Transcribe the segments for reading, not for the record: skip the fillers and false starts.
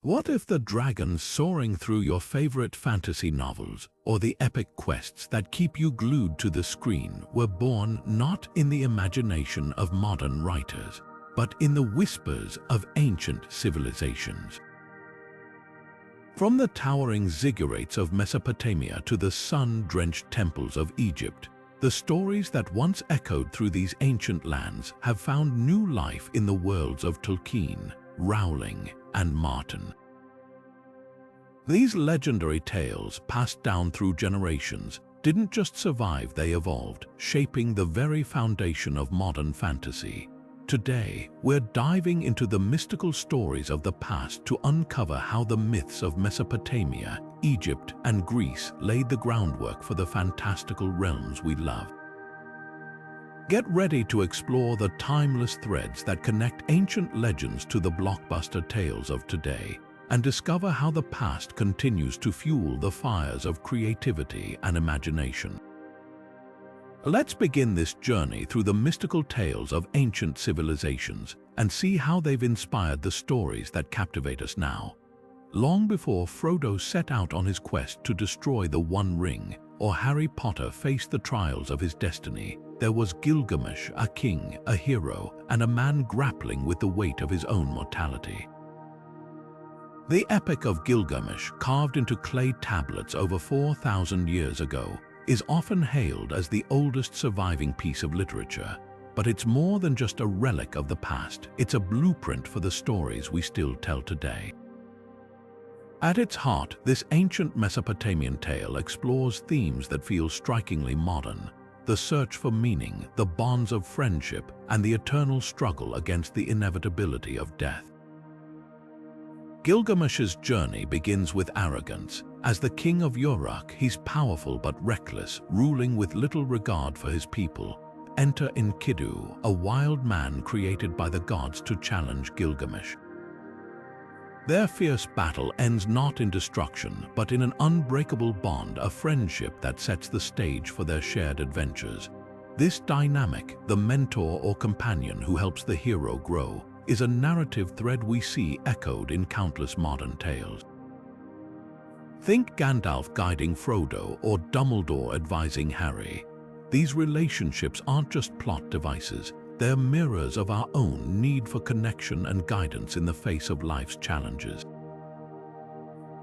What if the dragons soaring through your favorite fantasy novels or the epic quests that keep you glued to the screen were born not in the imagination of modern writers, but in the whispers of ancient civilizations? From the towering ziggurats of Mesopotamia to the sun-drenched temples of Egypt, the stories that once echoed through these ancient lands have found new life in the worlds of Tolkien, Rowling, and Martin. These legendary tales, passed down through generations, didn't just survive, they evolved, shaping the very foundation of modern fantasy. Today, we're diving into the mystical stories of the past to uncover how the myths of Mesopotamia, Egypt, and Greece laid the groundwork for the fantastical realms we love. Get ready to explore the timeless threads that connect ancient legends to the blockbuster tales of today, and discover how the past continues to fuel the fires of creativity and imagination. Let's begin this journey through the mystical tales of ancient civilizations and see how they've inspired the stories that captivate us now. Long before Frodo set out on his quest to destroy the One Ring, or Harry Potter faced the trials of his destiny, there was Gilgamesh, a king, a hero, and a man grappling with the weight of his own mortality. The Epic of Gilgamesh, carved into clay tablets over 4,000 years ago, is often hailed as the oldest surviving piece of literature. But it's more than just a relic of the past, it's a blueprint for the stories we still tell today. At its heart, this ancient Mesopotamian tale explores themes that feel strikingly modern: the search for meaning, the bonds of friendship, and the eternal struggle against the inevitability of death. Gilgamesh's journey begins with arrogance. As the king of Uruk, he's powerful but reckless, ruling with little regard for his people. Enter Enkidu, a wild man created by the gods to challenge Gilgamesh. Their fierce battle ends not in destruction, but in an unbreakable bond, a friendship that sets the stage for their shared adventures. This dynamic, the mentor or companion who helps the hero grow, is a narrative thread we see echoed in countless modern tales. Think Gandalf guiding Frodo or Dumbledore advising Harry. These relationships aren't just plot devices, they're mirrors of our own need for connection and guidance in the face of life's challenges.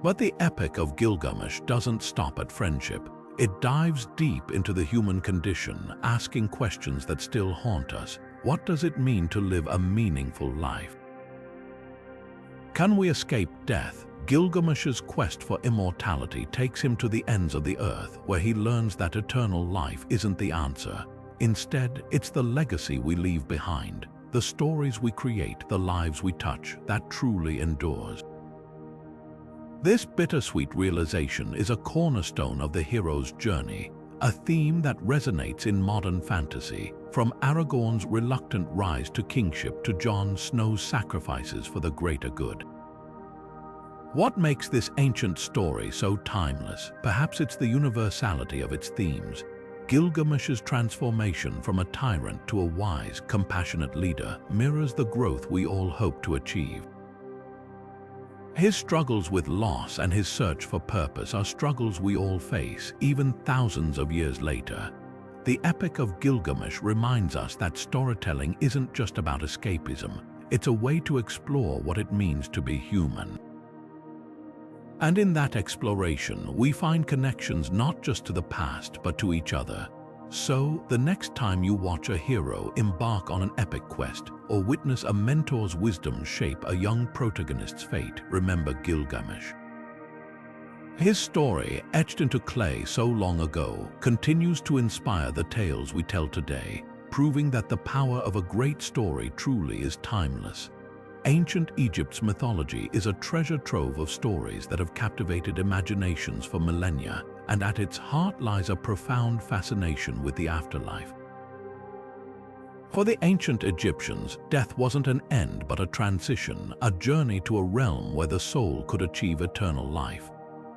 But the Epic of Gilgamesh doesn't stop at friendship. It dives deep into the human condition, asking questions that still haunt us. What does it mean to live a meaningful life? Can we escape death? Gilgamesh's quest for immortality takes him to the ends of the earth, where he learns that eternal life isn't the answer. Instead, it's the legacy we leave behind, the stories we create, the lives we touch, that truly endures. This bittersweet realization is a cornerstone of the hero's journey, a theme that resonates in modern fantasy, from Aragorn's reluctant rise to kingship to Jon Snow's sacrifices for the greater good. What makes this ancient story so timeless? Perhaps it's the universality of its themes. Gilgamesh's transformation from a tyrant to a wise, compassionate leader mirrors the growth we all hope to achieve. His struggles with loss and his search for purpose are struggles we all face, even thousands of years later. The Epic of Gilgamesh reminds us that storytelling isn't just about escapism, it's a way to explore what it means to be human. And in that exploration, we find connections not just to the past, but to each other. So, the next time you watch a hero embark on an epic quest or witness a mentor's wisdom shape a young protagonist's fate, remember Gilgamesh. His story, etched into clay so long ago, continues to inspire the tales we tell today, proving that the power of a great story truly is timeless. Ancient Egypt's mythology is a treasure trove of stories that have captivated imaginations for millennia, and at its heart lies a profound fascination with the afterlife. For the ancient Egyptians, death wasn't an end but a transition, a journey to a realm where the soul could achieve eternal life.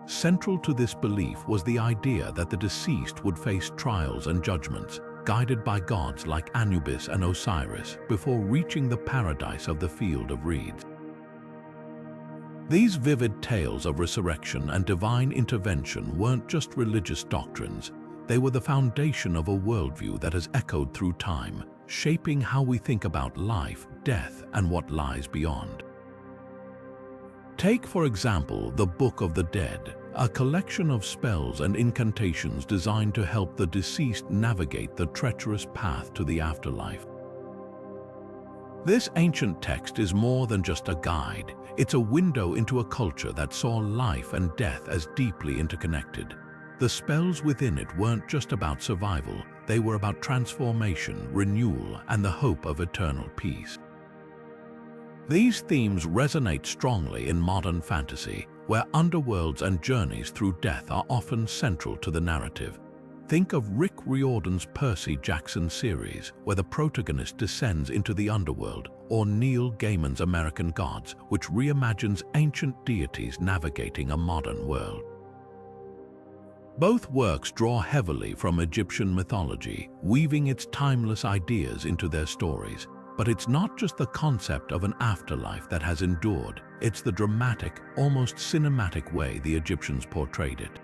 Central to this belief was the idea that the deceased would face trials and judgments, guided by gods like Anubis and Osiris, before reaching the paradise of the Field of Reeds. These vivid tales of resurrection and divine intervention weren't just religious doctrines, they were the foundation of a worldview that has echoed through time, shaping how we think about life, death, and what lies beyond. Take, for example, the Book of the Dead, a collection of spells and incantations designed to help the deceased navigate the treacherous path to the afterlife. This ancient text is more than just a guide. It's a window into a culture that saw life and death as deeply interconnected. The spells within it weren't just about survival, they were about transformation, renewal, and the hope of eternal peace. These themes resonate strongly in modern fantasy, where underworlds and journeys through death are often central to the narrative. Think of Rick Riordan's Percy Jackson series, where the protagonist descends into the underworld, or Neil Gaiman's American Gods, which reimagines ancient deities navigating a modern world. Both works draw heavily from Egyptian mythology, weaving its timeless ideas into their stories. But it's not just the concept of an afterlife that has endured, it's the dramatic, almost cinematic way the Egyptians portrayed it.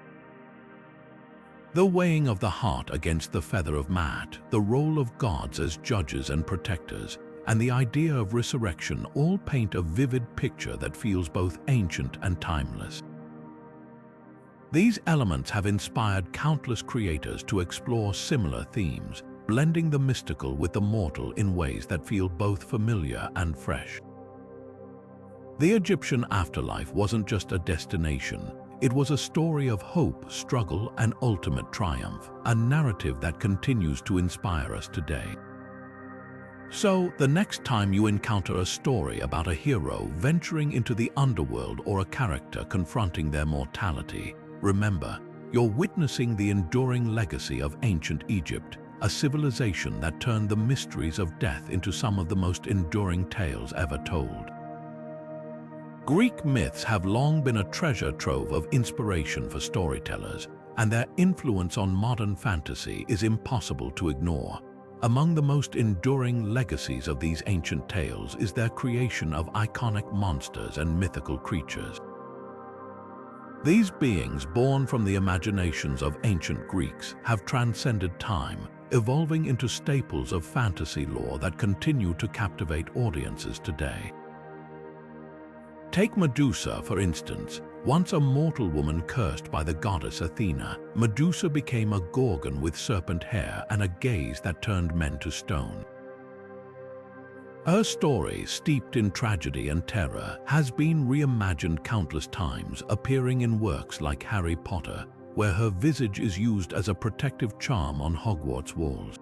The weighing of the heart against the feather of Maat, the role of gods as judges and protectors, and the idea of resurrection all paint a vivid picture that feels both ancient and timeless. These elements have inspired countless creators to explore similar themes, blending the mystical with the mortal in ways that feel both familiar and fresh. The Egyptian afterlife wasn't just a destination, it was a story of hope, struggle, and ultimate triumph, a narrative that continues to inspire us today. So, the next time you encounter a story about a hero venturing into the underworld or a character confronting their mortality, remember, you're witnessing the enduring legacy of ancient Egypt, a civilization that turned the mysteries of death into some of the most enduring tales ever told. Greek myths have long been a treasure trove of inspiration for storytellers, and their influence on modern fantasy is impossible to ignore. Among the most enduring legacies of these ancient tales is their creation of iconic monsters and mythical creatures. These beings, born from the imaginations of ancient Greeks, have transcended time, evolving into staples of fantasy lore that continue to captivate audiences today. Take Medusa, for instance. Once a mortal woman cursed by the goddess Athena, Medusa became a gorgon with serpent hair and a gaze that turned men to stone. Her story, steeped in tragedy and terror, has been reimagined countless times, appearing in works like Harry Potter, where her visage is used as a protective charm on Hogwarts walls.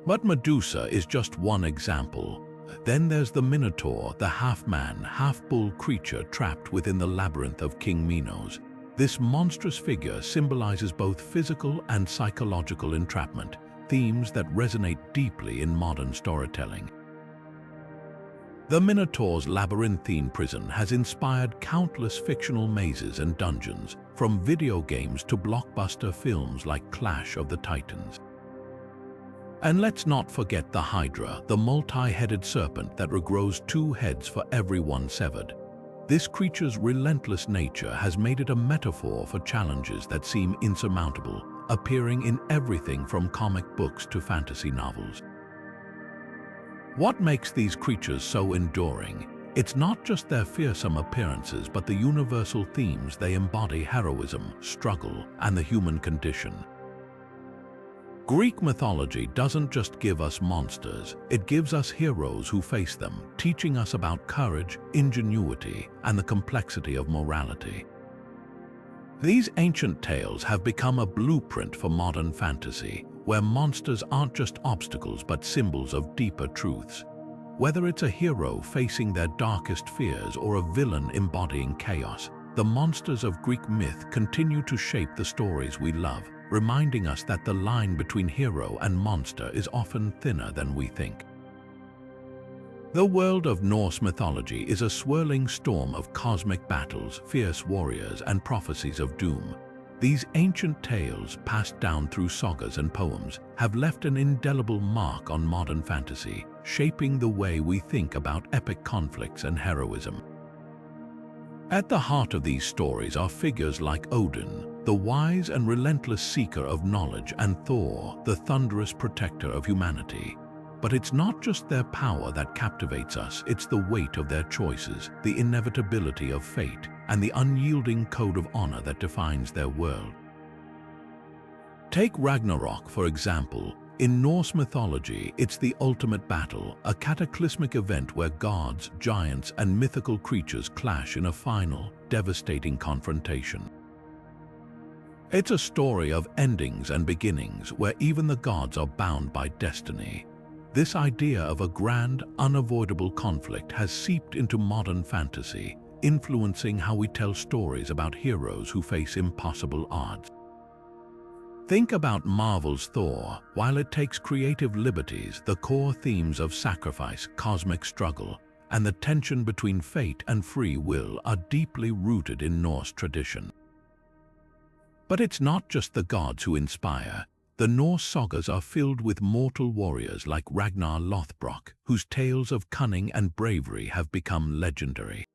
But Medusa is just one example. Then there's the Minotaur, the half-man, half-bull creature trapped within the labyrinth of King Minos. This monstrous figure symbolizes both physical and psychological entrapment, themes that resonate deeply in modern storytelling. The Minotaur's labyrinthine prison has inspired countless fictional mazes and dungeons, from video games to blockbuster films like Clash of the Titans. And let's not forget the Hydra, the multi-headed serpent that regrows 2 heads for every one severed. This creature's relentless nature has made it a metaphor for challenges that seem insurmountable, appearing in everything from comic books to fantasy novels. What makes these creatures so enduring? It's not just their fearsome appearances, but the universal themes they embody: heroism, struggle, and the human condition. Greek mythology doesn't just give us monsters, it gives us heroes who face them, teaching us about courage, ingenuity, and the complexity of morality. These ancient tales have become a blueprint for modern fantasy, where monsters aren't just obstacles but symbols of deeper truths. Whether it's a hero facing their darkest fears or a villain embodying chaos, the monsters of Greek myth continue to shape the stories we love, reminding us that the line between hero and monster is often thinner than we think. The world of Norse mythology is a swirling storm of cosmic battles, fierce warriors, and prophecies of doom. These ancient tales, passed down through sagas and poems, have left an indelible mark on modern fantasy, shaping the way we think about epic conflicts and heroism. At the heart of these stories are figures like Odin, the wise and relentless seeker of knowledge, and Thor, the thunderous protector of humanity. But it's not just their power that captivates us, it's the weight of their choices, the inevitability of fate, and the unyielding code of honor that defines their world. Take Ragnarok, for example. In Norse mythology, it's the ultimate battle, a cataclysmic event where gods, giants, and mythical creatures clash in a final, devastating confrontation. It's a story of endings and beginnings, where even the gods are bound by destiny. This idea of a grand, unavoidable conflict has seeped into modern fantasy, influencing how we tell stories about heroes who face impossible odds. Think about Marvel's Thor. While it takes creative liberties, the core themes of sacrifice, cosmic struggle, and the tension between fate and free will are deeply rooted in Norse tradition. But it's not just the gods who inspire. The Norse sagas are filled with mortal warriors like Ragnar Lothbrok, whose tales of cunning and bravery have become legendary.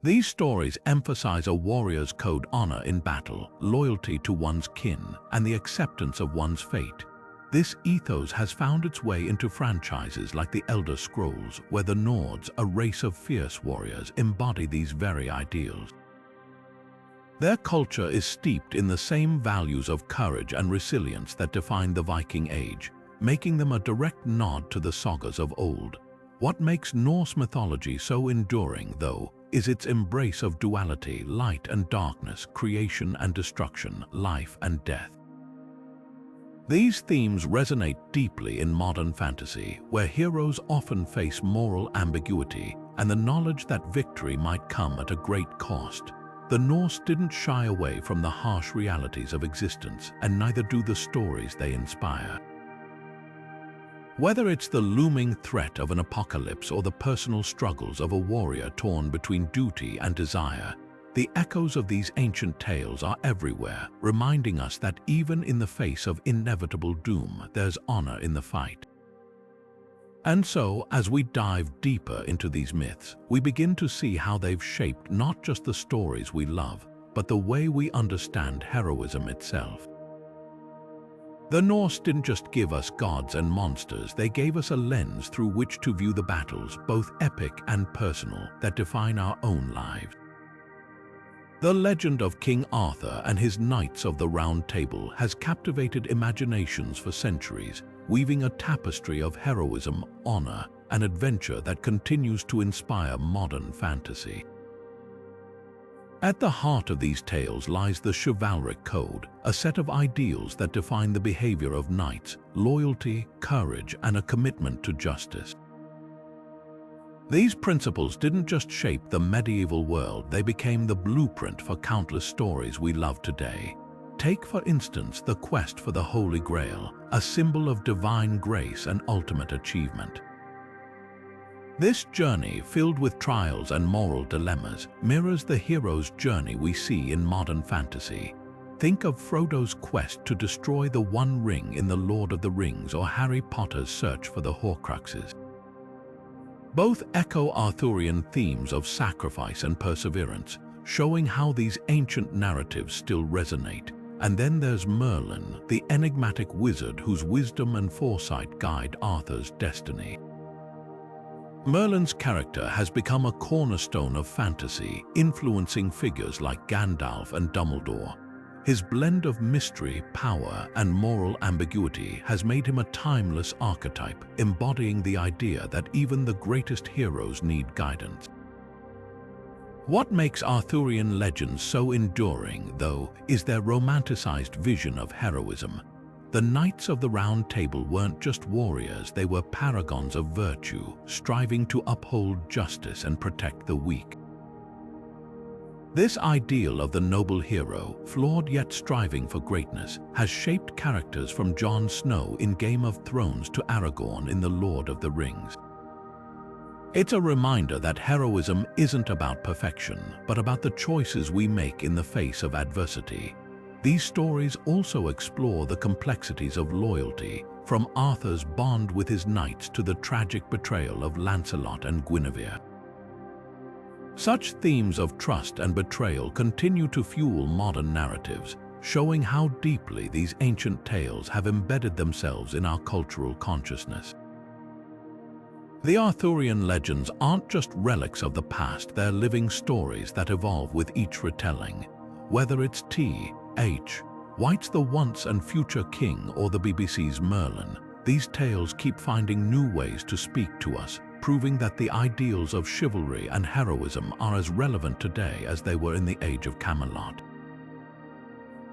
These stories emphasize a warrior's code: honor in battle, loyalty to one's kin, and the acceptance of one's fate. This ethos has found its way into franchises like the Elder Scrolls, where the Nords, a race of fierce warriors, embody these very ideals. Their culture is steeped in the same values of courage and resilience that defined the Viking Age, making them a direct nod to the sagas of old. What makes Norse mythology so enduring, though, is its embrace of duality, light and darkness, creation and destruction, life and death. These themes resonate deeply in modern fantasy, where heroes often face moral ambiguity and the knowledge that victory might come at a great cost. The Norse didn't shy away from the harsh realities of existence, and neither do the stories they inspire. Whether it's the looming threat of an apocalypse or the personal struggles of a warrior torn between duty and desire, the echoes of these ancient tales are everywhere, reminding us that even in the face of inevitable doom, there's honor in the fight. And so, as we dive deeper into these myths, we begin to see how they've shaped not just the stories we love, but the way we understand heroism itself. The Norse didn't just give us gods and monsters, they gave us a lens through which to view the battles, both epic and personal, that define our own lives. The legend of King Arthur and his Knights of the Round Table has captivated imaginations for centuries, weaving a tapestry of heroism, honor, and adventure that continues to inspire modern fantasy. At the heart of these tales lies the chivalric code, a set of ideals that define the behavior of knights: loyalty, courage, and a commitment to justice. These principles didn't just shape the medieval world, they became the blueprint for countless stories we love today. Take, for instance, the quest for the Holy Grail, a symbol of divine grace and ultimate achievement. This journey, filled with trials and moral dilemmas, mirrors the hero's journey we see in modern fantasy. Think of Frodo's quest to destroy the One Ring in The Lord of the Rings, or Harry Potter's search for the Horcruxes. Both echo Arthurian themes of sacrifice and perseverance, showing how these ancient narratives still resonate. And then there's Merlin, the enigmatic wizard whose wisdom and foresight guide Arthur's destiny. Merlin's character has become a cornerstone of fantasy, influencing figures like Gandalf and Dumbledore. His blend of mystery, power, and moral ambiguity has made him a timeless archetype, embodying the idea that even the greatest heroes need guidance. What makes Arthurian legends so enduring, though, is their romanticized vision of heroism. The Knights of the Round Table weren't just warriors, they were paragons of virtue, striving to uphold justice and protect the weak. This ideal of the noble hero, flawed yet striving for greatness, has shaped characters from Jon Snow in Game of Thrones to Aragorn in The Lord of the Rings. It's a reminder that heroism isn't about perfection, but about the choices we make in the face of adversity. These stories also explore the complexities of loyalty, from Arthur's bond with his knights to the tragic betrayal of Lancelot and Guinevere. Such themes of trust and betrayal continue to fuel modern narratives, showing how deeply these ancient tales have embedded themselves in our cultural consciousness. The Arthurian legends aren't just relics of the past, they're living stories that evolve with each retelling. Whether it's T.H. White's The Once and Future King or the BBC's Merlin, these tales keep finding new ways to speak to us, proving that the ideals of chivalry and heroism are as relevant today as they were in the age of Camelot.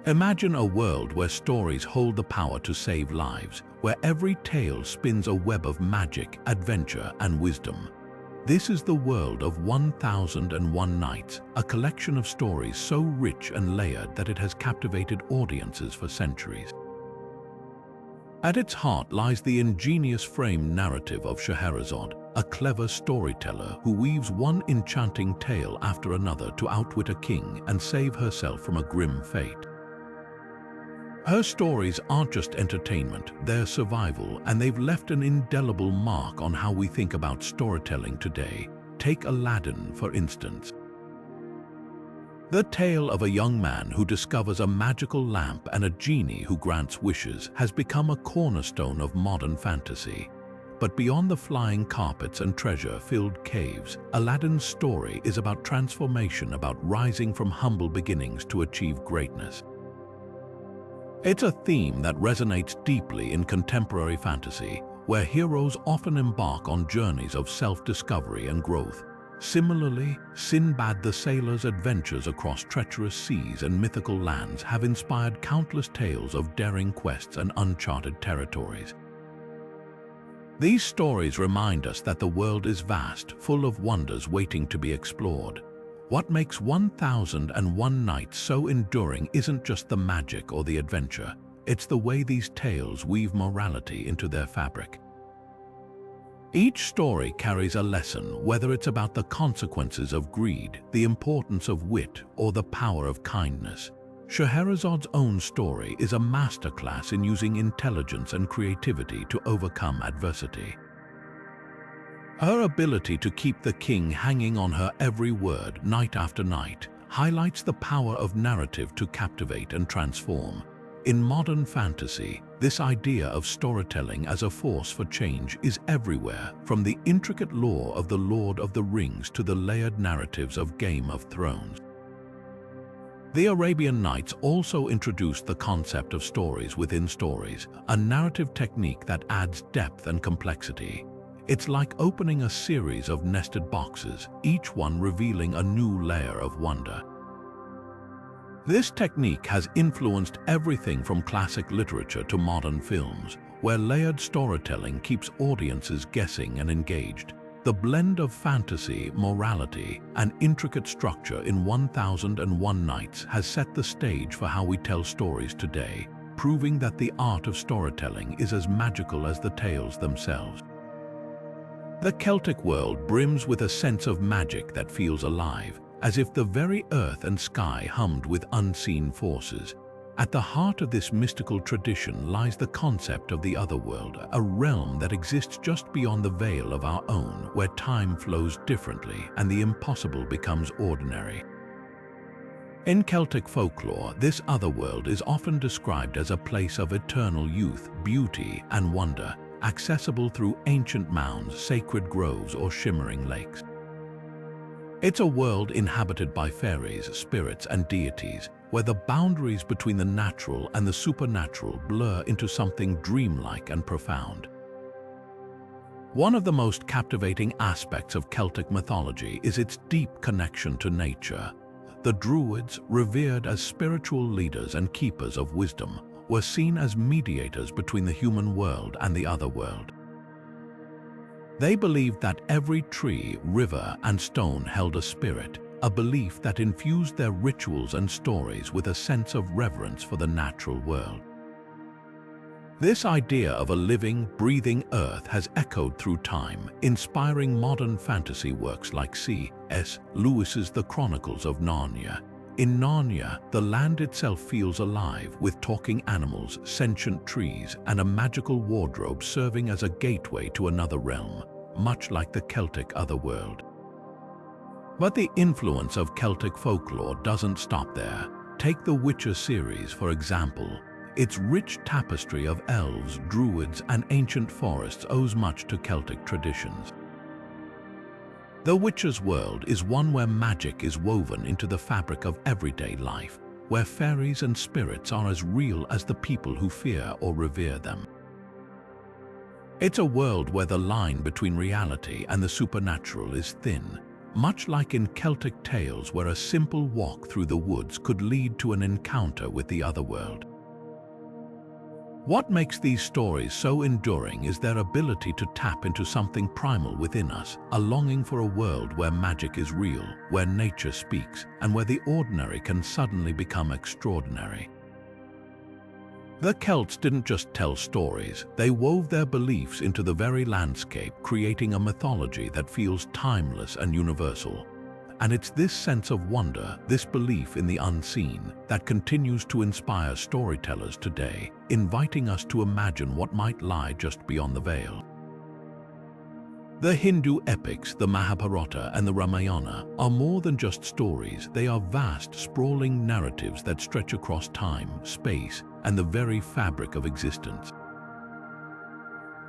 Imagine a world where stories hold the power to save lives, where every tale spins a web of magic, adventure, and wisdom. This is the world of 1001 Nights, a collection of stories so rich and layered that it has captivated audiences for centuries. At its heart lies the ingenious framed narrative of Scheherazade, a clever storyteller who weaves one enchanting tale after another to outwit a king and save herself from a grim fate. Her stories aren't just entertainment, they're survival, and they've left an indelible mark on how we think about storytelling today. Take Aladdin, for instance. The tale of a young man who discovers a magical lamp and a genie who grants wishes has become a cornerstone of modern fantasy. But beyond the flying carpets and treasure-filled caves, Aladdin's story is about transformation, about rising from humble beginnings to achieve greatness. It's a theme that resonates deeply in contemporary fantasy, where heroes often embark on journeys of self-discovery and growth. Similarly, Sinbad the Sailor's adventures across treacherous seas and mythical lands have inspired countless tales of daring quests and uncharted territories. These stories remind us that the world is vast, full of wonders waiting to be explored. What makes 1001 Nights so enduring isn't just the magic or the adventure, it's the way these tales weave morality into their fabric. Each story carries a lesson, whether it's about the consequences of greed, the importance of wit, or the power of kindness. Scheherazade's own story is a masterclass in using intelligence and creativity to overcome adversity. Her ability to keep the king hanging on her every word night after night highlights the power of narrative to captivate and transform. In modern fantasy, this idea of storytelling as a force for change is everywhere, from the intricate lore of The Lord of the Rings to the layered narratives of Game of Thrones. The Arabian Nights also introduced the concept of stories within stories, a narrative technique that adds depth and complexity. It's like opening a series of nested boxes, each one revealing a new layer of wonder. This technique has influenced everything from classic literature to modern films, where layered storytelling keeps audiences guessing and engaged. The blend of fantasy, morality, and intricate structure in 1001 Nights has set the stage for how we tell stories today, proving that the art of storytelling is as magical as the tales themselves. The Celtic world brims with a sense of magic that feels alive, as if the very earth and sky hummed with unseen forces. At the heart of this mystical tradition lies the concept of the otherworld, a realm that exists just beyond the veil of our own, where time flows differently and the impossible becomes ordinary. In Celtic folklore, this otherworld is often described as a place of eternal youth, beauty, and wonder, accessible through ancient mounds, sacred groves, or shimmering lakes. It's a world inhabited by fairies, spirits, and deities, where the boundaries between the natural and the supernatural blur into something dreamlike and profound. One of the most captivating aspects of Celtic mythology is its deep connection to nature. The Druids, revered as spiritual leaders and keepers of wisdom, were seen as mediators between the human world and the otherworld. They believed that every tree, river, and stone held a spirit, a belief that infused their rituals and stories with a sense of reverence for the natural world. This idea of a living, breathing earth has echoed through time, inspiring modern fantasy works like C.S. Lewis's The Chronicles of Narnia. In Narnia, the land itself feels alive, with talking animals, sentient trees, and a magical wardrobe serving as a gateway to another realm, much like the Celtic otherworld. But the influence of Celtic folklore doesn't stop there. Take the Witcher series, for example. Its rich tapestry of elves, druids, and ancient forests owes much to Celtic traditions. The Witcher's world is one where magic is woven into the fabric of everyday life, where fairies and spirits are as real as the people who fear or revere them. It's a world where the line between reality and the supernatural is thin, much like in Celtic tales where a simple walk through the woods could lead to an encounter with the otherworld. What makes these stories so enduring is their ability to tap into something primal within us, a longing for a world where magic is real, where nature speaks, and where the ordinary can suddenly become extraordinary. The Celts didn't just tell stories, they wove their beliefs into the very landscape, creating a mythology that feels timeless and universal. And it's this sense of wonder, this belief in the unseen, that continues to inspire storytellers today, inviting us to imagine what might lie just beyond the veil. The Hindu epics, the Mahabharata and the Ramayana, are more than just stories. They are vast, sprawling narratives that stretch across time, space, and the very fabric of existence.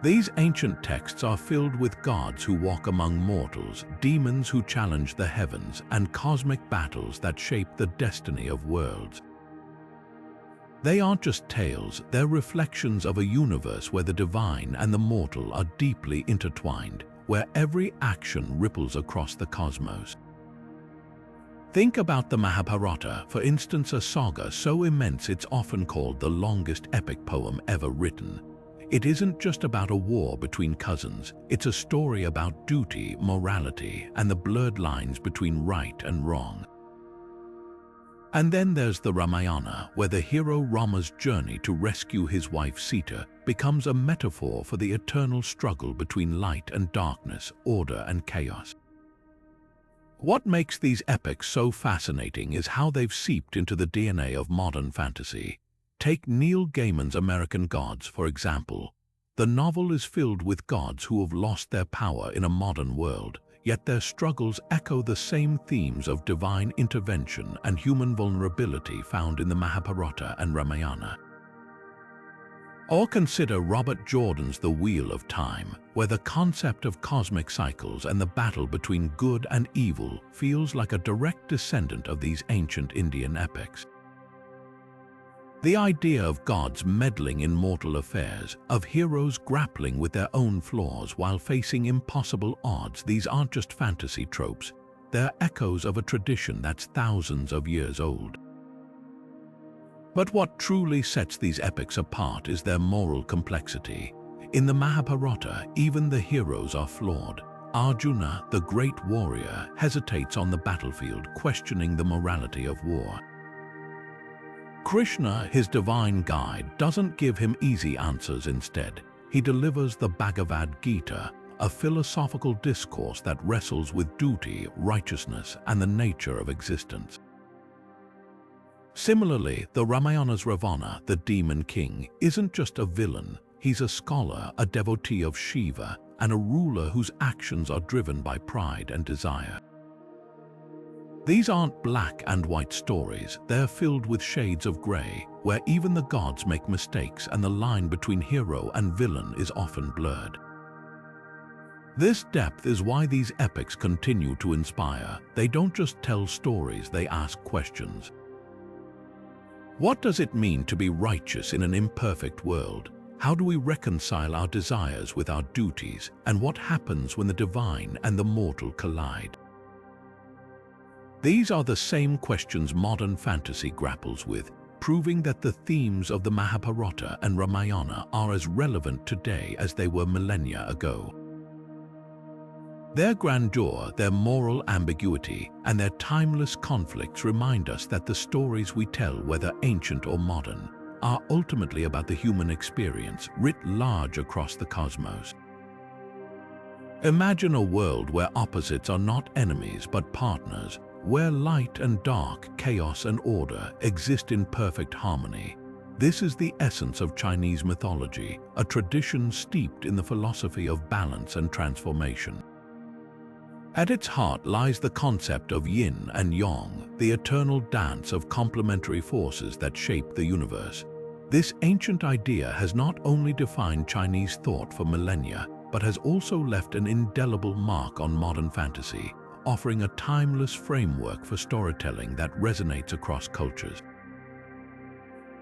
These ancient texts are filled with gods who walk among mortals, demons who challenge the heavens, and cosmic battles that shape the destiny of worlds. They aren't just tales, they're reflections of a universe where the divine and the mortal are deeply intertwined, where every action ripples across the cosmos. Think about the Mahabharata, for instance, a saga so immense it's often called the longest epic poem ever written. It isn't just about a war between cousins, it's a story about duty, morality, and the blurred lines between right and wrong. And then there's the Ramayana, where the hero Rama's journey to rescue his wife Sita becomes a metaphor for the eternal struggle between light and darkness, order and chaos. What makes these epics so fascinating is how they've seeped into the DNA of modern fantasy. Take Neil Gaiman's American Gods, for example. The novel is filled with gods who have lost their power in a modern world, yet their struggles echo the same themes of divine intervention and human vulnerability found in the Mahabharata and Ramayana. Or consider Robert Jordan's The Wheel of Time, where the concept of cosmic cycles and the battle between good and evil feels like a direct descendant of these ancient Indian epics. The idea of gods meddling in mortal affairs, of heroes grappling with their own flaws while facing impossible odds, these aren't just fantasy tropes, they're echoes of a tradition that's thousands of years old. But what truly sets these epics apart is their moral complexity. In the Mahabharata, even the heroes are flawed. Arjuna, the great warrior, hesitates on the battlefield, questioning the morality of war. Krishna, his divine guide, doesn't give him easy answers. Instead, he delivers the Bhagavad Gita, a philosophical discourse that wrestles with duty, righteousness, and the nature of existence. Similarly, the Ramayana's Ravana, the demon king, isn't just a villain. He's a scholar, a devotee of Shiva, and a ruler whose actions are driven by pride and desire. These aren't black and white stories, they're filled with shades of grey, where even the gods make mistakes and the line between hero and villain is often blurred. This depth is why these epics continue to inspire. They don't just tell stories, they ask questions. What does it mean to be righteous in an imperfect world? How do we reconcile our desires with our duties? And what happens when the divine and the mortal collide? These are the same questions modern fantasy grapples with, proving that the themes of the Mahabharata and Ramayana are as relevant today as they were millennia ago. Their grandeur, their moral ambiguity, and their timeless conflicts remind us that the stories we tell, whether ancient or modern, are ultimately about the human experience writ large across the cosmos. Imagine a world where opposites are not enemies but partners, where light and dark, chaos and order exist in perfect harmony. This is the essence of Chinese mythology, a tradition steeped in the philosophy of balance and transformation. At its heart lies the concept of yin and yang, the eternal dance of complementary forces that shape the universe. This ancient idea has not only defined Chinese thought for millennia, but has also left an indelible mark on modern fantasy, offering a timeless framework for storytelling that resonates across cultures.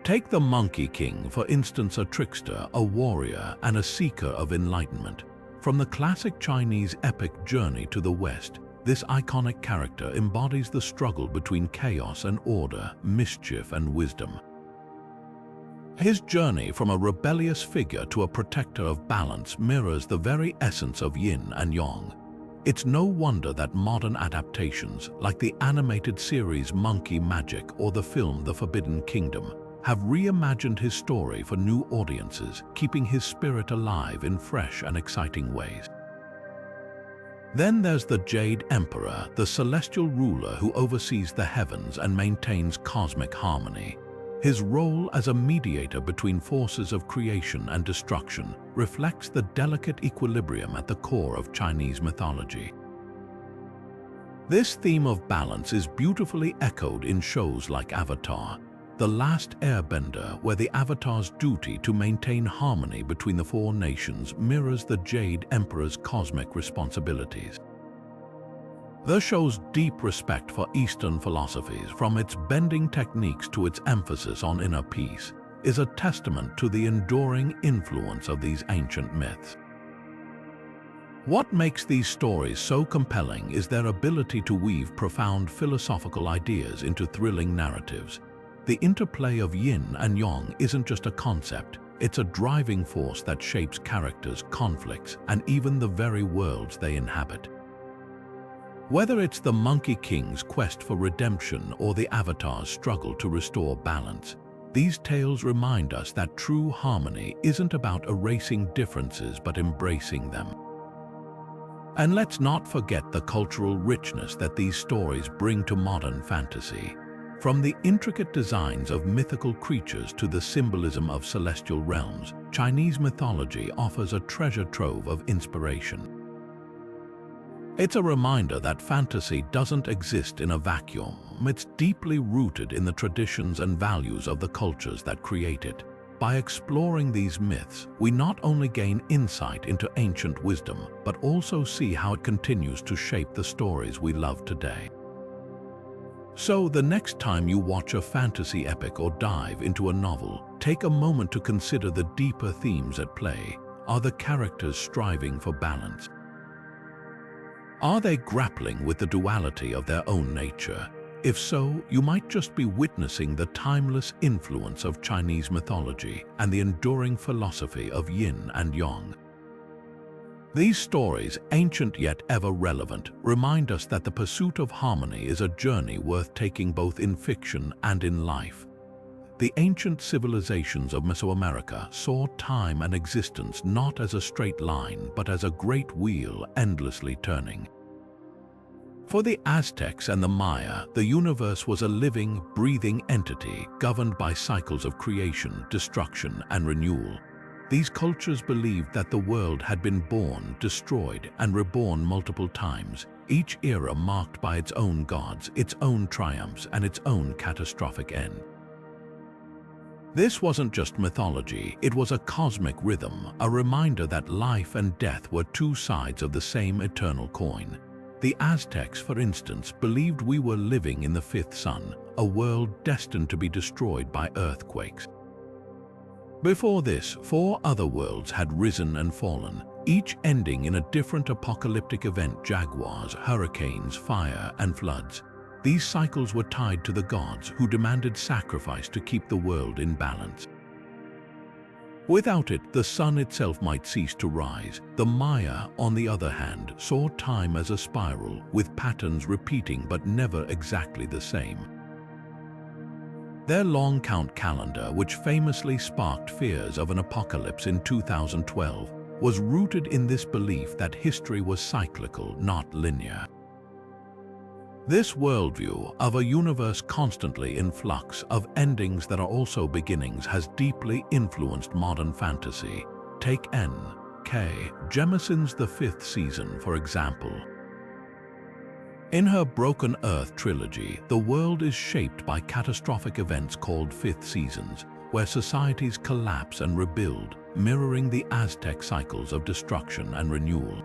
Take the Monkey King, for instance, a trickster, a warrior, and a seeker of enlightenment. From the classic Chinese epic Journey to the West, this iconic character embodies the struggle between chaos and order, mischief and wisdom. His journey from a rebellious figure to a protector of balance mirrors the very essence of yin and yang. It's no wonder that modern adaptations, like the animated series Monkey Magic or the film The Forbidden Kingdom, have reimagined his story for new audiences, keeping his spirit alive in fresh and exciting ways. Then there's the Jade Emperor, the celestial ruler who oversees the heavens and maintains cosmic harmony. His role as a mediator between forces of creation and destruction reflects the delicate equilibrium at the core of Chinese mythology. This theme of balance is beautifully echoed in shows like Avatar, The Last Airbender, where the Avatar's duty to maintain harmony between the four nations mirrors the Jade Emperor's cosmic responsibilities. The show's deep respect for Eastern philosophies, from its bending techniques to its emphasis on inner peace, is a testament to the enduring influence of these ancient myths. What makes these stories so compelling is their ability to weave profound philosophical ideas into thrilling narratives. The interplay of yin and yang isn't just a concept, it's a driving force that shapes characters, conflicts, and even the very worlds they inhabit. Whether it's the Monkey King's quest for redemption or the Avatar's struggle to restore balance, these tales remind us that true harmony isn't about erasing differences but embracing them. And let's not forget the cultural richness that these stories bring to modern fantasy. From the intricate designs of mythical creatures to the symbolism of celestial realms, Chinese mythology offers a treasure trove of inspiration. It's a reminder that fantasy doesn't exist in a vacuum. It's deeply rooted in the traditions and values of the cultures that create it. By exploring these myths, we not only gain insight into ancient wisdom, but also see how it continues to shape the stories we love today. So, the next time you watch a fantasy epic or dive into a novel, take a moment to consider the deeper themes at play. Are the characters striving for balance? Are they grappling with the duality of their own nature? If so, you might just be witnessing the timeless influence of Chinese mythology and the enduring philosophy of yin and yang. These stories, ancient yet ever relevant, remind us that the pursuit of harmony is a journey worth taking both in fiction and in life. The ancient civilizations of Mesoamerica saw time and existence not as a straight line, but as a great wheel endlessly turning. For the Aztecs and the Maya, the universe was a living, breathing entity governed by cycles of creation, destruction, and renewal. These cultures believed that the world had been born, destroyed, and reborn multiple times, each era marked by its own gods, its own triumphs, and its own catastrophic end. This wasn't just mythology, it was a cosmic rhythm, a reminder that life and death were two sides of the same eternal coin. The Aztecs, for instance, believed we were living in the fifth sun, a world destined to be destroyed by earthquakes. Before this, 4 other worlds had risen and fallen, each ending in a different apocalyptic event: jaguars, hurricanes, fire, and floods. These cycles were tied to the gods, who demanded sacrifice to keep the world in balance. Without it, the sun itself might cease to rise. The Maya, on the other hand, saw time as a spiral, with patterns repeating but never exactly the same. Their long count calendar, which famously sparked fears of an apocalypse in 2012, was rooted in this belief that history was cyclical, not linear. This worldview of a universe constantly in flux, of endings that are also beginnings, has deeply influenced modern fantasy. Take N.K. Jemisin's The Fifth Season, for example. In her Broken Earth trilogy, the world is shaped by catastrophic events called fifth seasons, where societies collapse and rebuild, mirroring the Aztec cycles of destruction and renewal.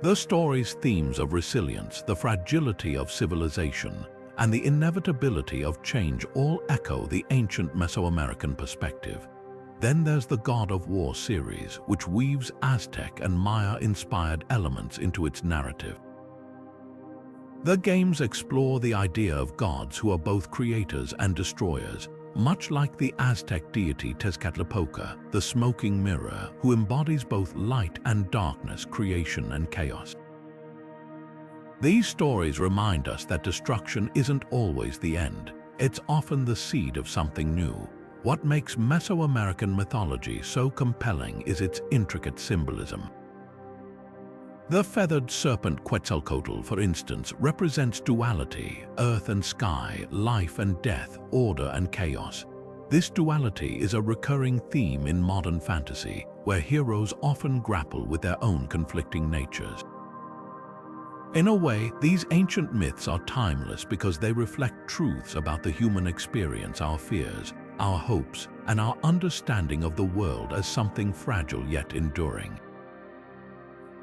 The story's themes of resilience, the fragility of civilization, and the inevitability of change all echo the ancient Mesoamerican perspective. Then there's the God of War series, which weaves Aztec and Maya-inspired elements into its narrative. The games explore the idea of gods who are both creators and destroyers, much like the Aztec deity Tezcatlipoca, the smoking mirror, who embodies both light and darkness, creation and chaos. These stories remind us that destruction isn't always the end. It's often the seed of something new. What makes Mesoamerican mythology so compelling is its intricate symbolism. The feathered serpent Quetzalcoatl, for instance, represents duality, earth and sky, life and death, order and chaos. This duality is a recurring theme in modern fantasy, where heroes often grapple with their own conflicting natures. In a way, these ancient myths are timeless because they reflect truths about the human experience, our fears, our hopes, and our understanding of the world as something fragile yet enduring.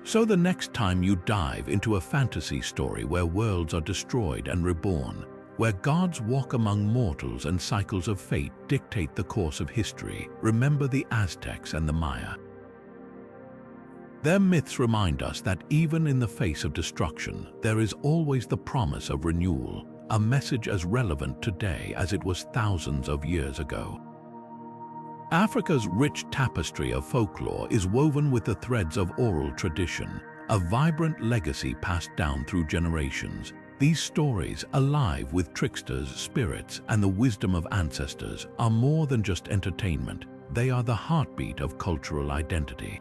So the next time you dive into a fantasy story where worlds are destroyed and reborn, where gods walk among mortals and cycles of fate dictate the course of history, remember the Aztecs and the Maya. Their myths remind us that even in the face of destruction, there is always the promise of renewal, a message as relevant today as it was thousands of years ago. Africa's rich tapestry of folklore is woven with the threads of oral tradition, a vibrant legacy passed down through generations. These stories, alive with tricksters, spirits, and the wisdom of ancestors, are more than just entertainment. They are the heartbeat of cultural identity.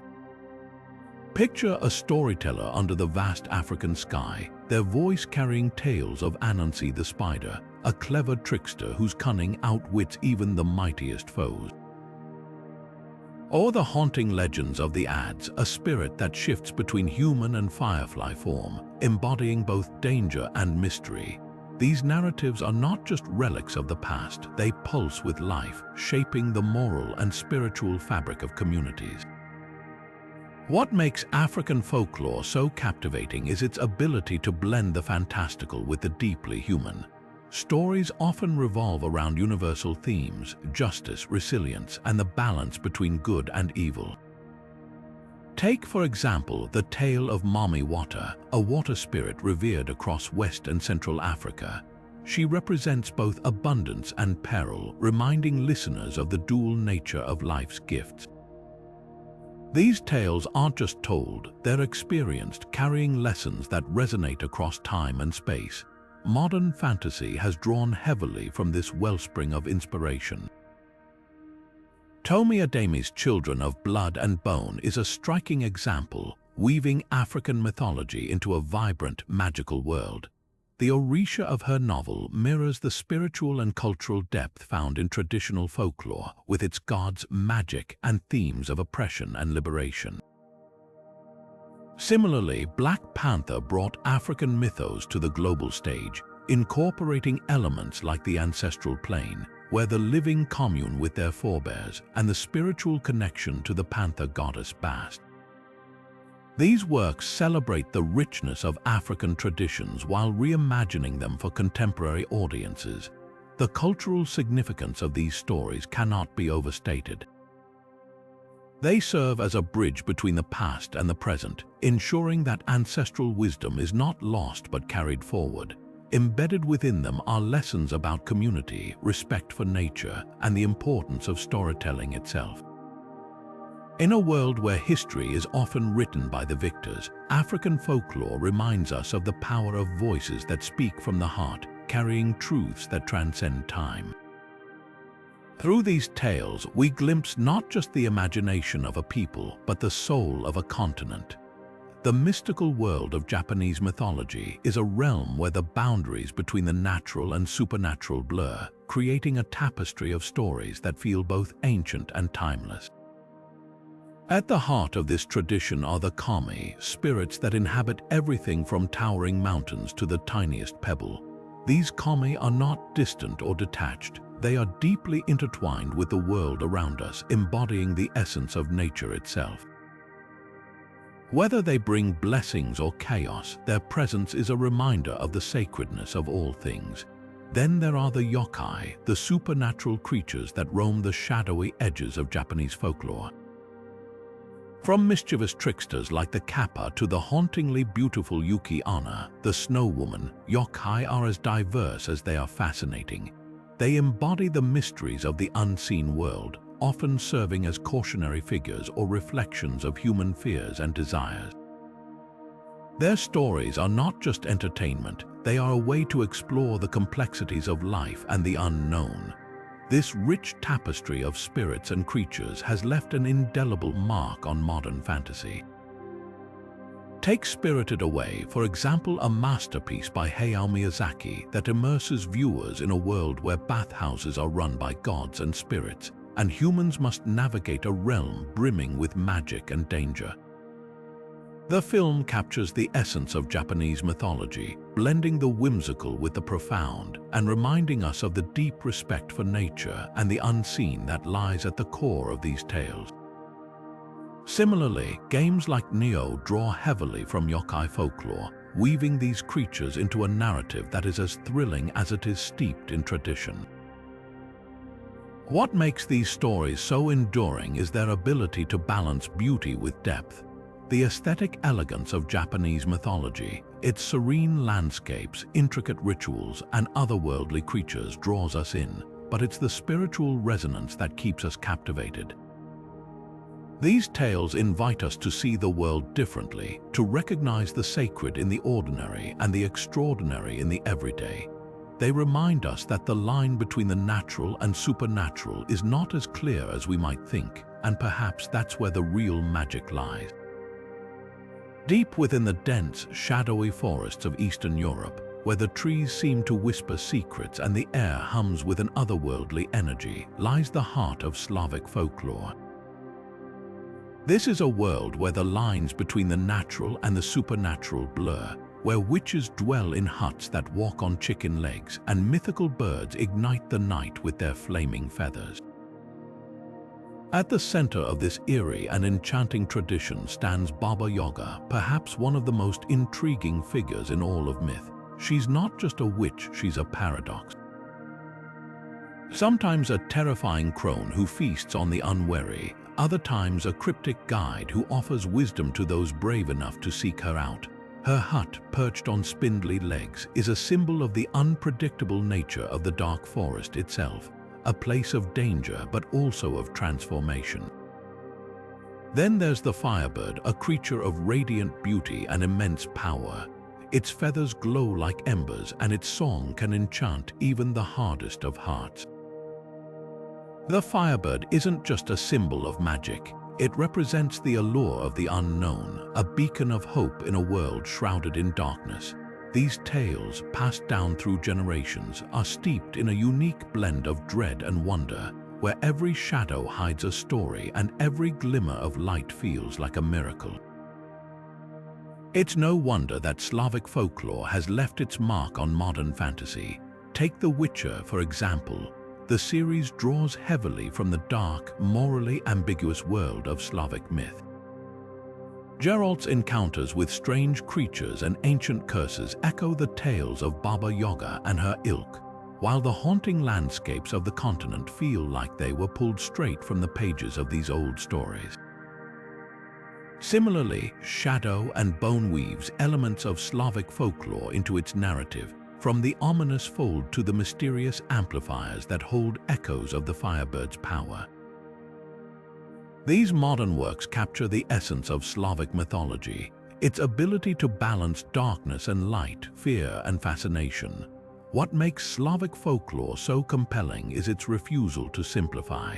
Picture a storyteller under the vast African sky, their voice carrying tales of Anansi the spider, a clever trickster whose cunning outwits even the mightiest foes. Or the haunting legends of the Adze, a spirit that shifts between human and firefly form, embodying both danger and mystery. These narratives are not just relics of the past, they pulse with life, shaping the moral and spiritual fabric of communities. What makes African folklore so captivating is its ability to blend the fantastical with the deeply human. Stories often revolve around universal themes: justice, resilience, and the balance between good and evil. Take, for example, the tale of Mami Wata, a water spirit revered across West and Central Africa. She represents both abundance and peril, reminding listeners of the dual nature of life's gifts. These tales aren't just told, they're experienced, carrying lessons that resonate across time and space. Modern fantasy has drawn heavily from this wellspring of inspiration. Tomi Adeyemi's Children of Blood and Bone is a striking example, weaving African mythology into a vibrant, magical world. The Orisha of her novel mirrors the spiritual and cultural depth found in traditional folklore, with its gods, magic, and themes of oppression and liberation. Similarly, Black Panther brought African mythos to the global stage, incorporating elements like the ancestral plane, where the living commune with their forebears, and the spiritual connection to the panther goddess Bast. These works celebrate the richness of African traditions while reimagining them for contemporary audiences. The cultural significance of these stories cannot be overstated. They serve as a bridge between the past and the present, ensuring that ancestral wisdom is not lost but carried forward. Embedded within them are lessons about community, respect for nature, and the importance of storytelling itself. In a world where history is often written by the victors, African folklore reminds us of the power of voices that speak from the heart, carrying truths that transcend time. Through these tales, we glimpse not just the imagination of a people, but the soul of a continent. The mystical world of Japanese mythology is a realm where the boundaries between the natural and supernatural blur, creating a tapestry of stories that feel both ancient and timeless. At the heart of this tradition are the kami, spirits that inhabit everything from towering mountains to the tiniest pebble. These kami are not distant or detached. They are deeply intertwined with the world around us, embodying the essence of nature itself. Whether they bring blessings or chaos, their presence is a reminder of the sacredness of all things. Then there are the yokai, the supernatural creatures that roam the shadowy edges of Japanese folklore. From mischievous tricksters like the kappa to the hauntingly beautiful Yuki-Anna, the snow woman, yokai are as diverse as they are fascinating. They embody the mysteries of the unseen world, often serving as cautionary figures or reflections of human fears and desires. Their stories are not just entertainment, they are a way to explore the complexities of life and the unknown. This rich tapestry of spirits and creatures has left an indelible mark on modern fantasy. Take Spirited Away, for example, a masterpiece by Hayao Miyazaki that immerses viewers in a world where bathhouses are run by gods and spirits, and humans must navigate a realm brimming with magic and danger. The film captures the essence of Japanese mythology, blending the whimsical with the profound and reminding us of the deep respect for nature and the unseen that lies at the core of these tales. Similarly, games like Nioh draw heavily from yokai folklore, weaving these creatures into a narrative that is as thrilling as it is steeped in tradition. What makes these stories so enduring is their ability to balance beauty with depth. The aesthetic elegance of Japanese mythology, its serene landscapes, intricate rituals, and otherworldly creatures draws us in, but it's the spiritual resonance that keeps us captivated. These tales invite us to see the world differently, to recognize the sacred in the ordinary and the extraordinary in the everyday. They remind us that the line between the natural and supernatural is not as clear as we might think, and perhaps that's where the real magic lies. Deep within the dense, shadowy forests of Eastern Europe, where the trees seem to whisper secrets and the air hums with an otherworldly energy, lies the heart of Slavic folklore. This is a world where the lines between the natural and the supernatural blur, where witches dwell in huts that walk on chicken legs and mythical birds ignite the night with their flaming feathers. At the center of this eerie and enchanting tradition stands Baba Yaga, perhaps one of the most intriguing figures in all of myth. She's not just a witch, she's a paradox. Sometimes a terrifying crone who feasts on the unwary, other times a cryptic guide who offers wisdom to those brave enough to seek her out. Her hut, perched on spindly legs, is a symbol of the unpredictable nature of the dark forest itself, a place of danger but also of transformation. Then there's the firebird, a creature of radiant beauty and immense power. Its feathers glow like embers and its song can enchant even the hardest of hearts. The firebird isn't just a symbol of magic. It represents the allure of the unknown, a beacon of hope in a world shrouded in darkness. These tales, passed down through generations, are steeped in a unique blend of dread and wonder, where every shadow hides a story and every glimmer of light feels like a miracle. It's no wonder that Slavic folklore has left its mark on modern fantasy. Take The Witcher, for example. The series draws heavily from the dark, morally ambiguous world of Slavic myth. Geralt's encounters with strange creatures and ancient curses echo the tales of Baba Yaga and her ilk, while the haunting landscapes of the continent feel like they were pulled straight from the pages of these old stories. Similarly, Shadow and Bone weaves elements of Slavic folklore into its narrative, from the ominous fold to the mysterious amplifiers that hold echoes of the firebird's power. These modern works capture the essence of Slavic mythology, its ability to balance darkness and light, fear and fascination. What makes Slavic folklore so compelling is its refusal to simplify.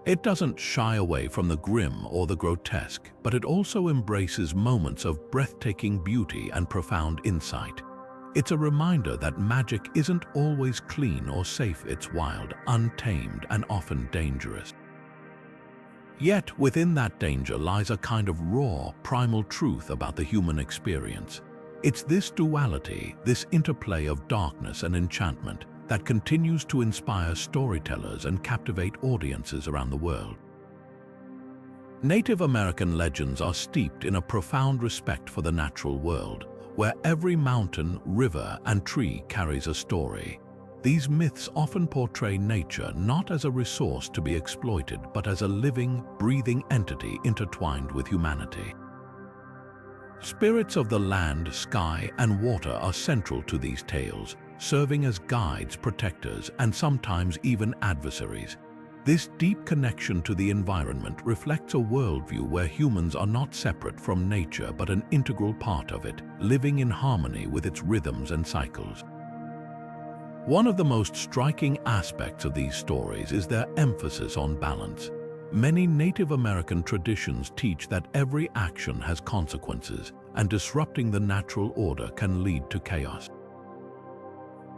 It doesn't shy away from the grim or the grotesque, but it also embraces moments of breathtaking beauty and profound insight. It's a reminder that magic isn't always clean or safe, it's wild, untamed, and often dangerous. Yet within that danger lies a kind of raw, primal truth about the human experience. It's this duality, this interplay of darkness and enchantment, that continues to inspire storytellers and captivate audiences around the world. Native American legends are steeped in a profound respect for the natural world, where every mountain, river, and tree carries a story. These myths often portray nature not as a resource to be exploited, but as a living, breathing entity intertwined with humanity. Spirits of the land, sky, and water are central to these tales, serving as guides, protectors, and sometimes even adversaries. This deep connection to the environment reflects a worldview where humans are not separate from nature but an integral part of it, living in harmony with its rhythms and cycles. One of the most striking aspects of these stories is their emphasis on balance. Many Native American traditions teach that every action has consequences, and disrupting the natural order can lead to chaos.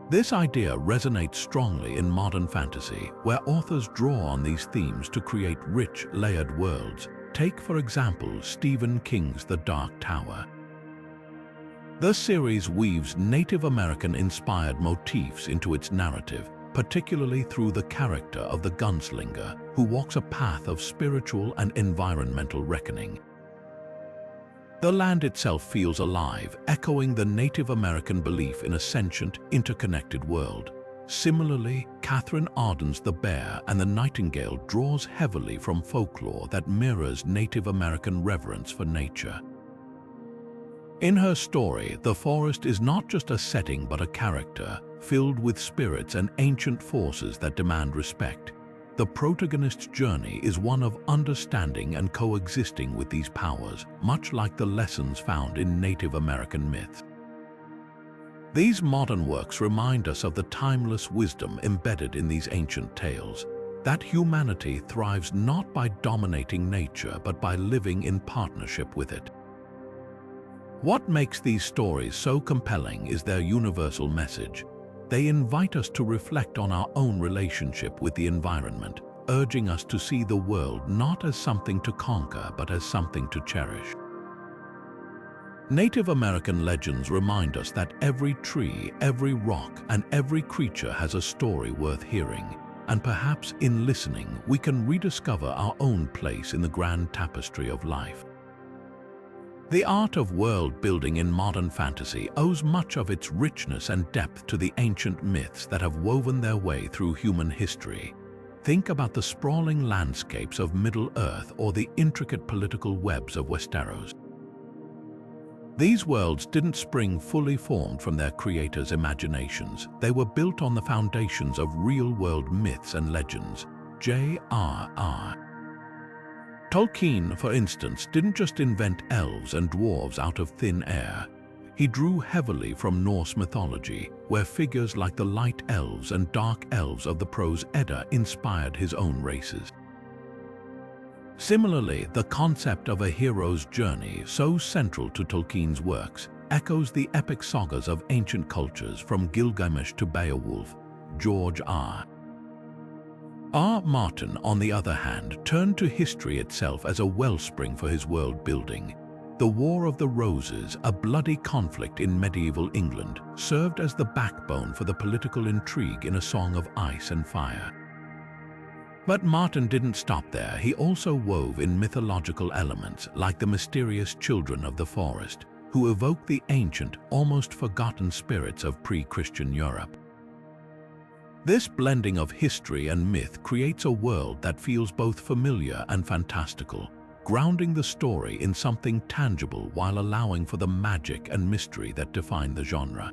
This idea resonates strongly in modern fantasy, where authors draw on these themes to create rich, layered worlds. Take, for example, Stephen King's The Dark Tower. The series weaves Native American-inspired motifs into its narrative, particularly through the character of the gunslinger, who walks a path of spiritual and environmental reckoning. The land itself feels alive, echoing the Native American belief in a sentient, interconnected world. Similarly, Catherine Arden's The Bear and the Nightingale draws heavily from folklore that mirrors Native American reverence for nature. In her story, the forest is not just a setting but a character, filled with spirits and ancient forces that demand respect. The protagonist's journey is one of understanding and coexisting with these powers, much like the lessons found in Native American myths. These modern works remind us of the timeless wisdom embedded in these ancient tales, that humanity thrives not by dominating nature but by living in partnership with it. What makes these stories so compelling is their universal message. They invite us to reflect on our own relationship with the environment, urging us to see the world not as something to conquer but as something to cherish. Native American legends remind us that every tree, every rock, and every creature has a story worth hearing, and perhaps in listening we can rediscover our own place in the grand tapestry of life. The art of world-building in modern fantasy owes much of its richness and depth to the ancient myths that have woven their way through human history. Think about the sprawling landscapes of Middle-earth or the intricate political webs of Westeros. These worlds didn't spring fully formed from their creators' imaginations. They were built on the foundations of real-world myths and legends. J.R.R. Tolkien, for instance, didn't just invent elves and dwarves out of thin air. He drew heavily from Norse mythology, where figures like the light elves and dark elves of the prose Edda inspired his own races. Similarly, the concept of a hero's journey, so central to Tolkien's works, echoes the epic sagas of ancient cultures from Gilgamesh to Beowulf. George R. R. Martin, on the other hand, turned to history itself as a wellspring for his world-building. The War of the Roses, a bloody conflict in medieval England, served as the backbone for the political intrigue in A Song of Ice and Fire. But Martin didn't stop there. He also wove in mythological elements like the mysterious children of the forest, who evoke the ancient, almost forgotten spirits of pre-Christian Europe. This blending of history and myth creates a world that feels both familiar and fantastical, grounding the story in something tangible while allowing for the magic and mystery that define the genre.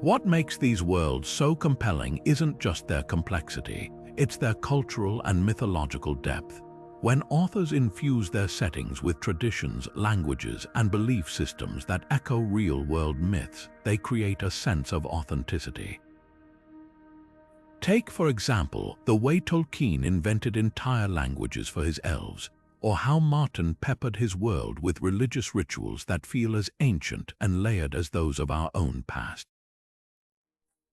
What makes these worlds so compelling isn't just their complexity, it's their cultural and mythological depth. When authors infuse their settings with traditions, languages, and belief systems that echo real-world myths, they create a sense of authenticity. Take, for example, the way Tolkien invented entire languages for his elves, or how Martin peppered his world with religious rituals that feel as ancient and layered as those of our own past.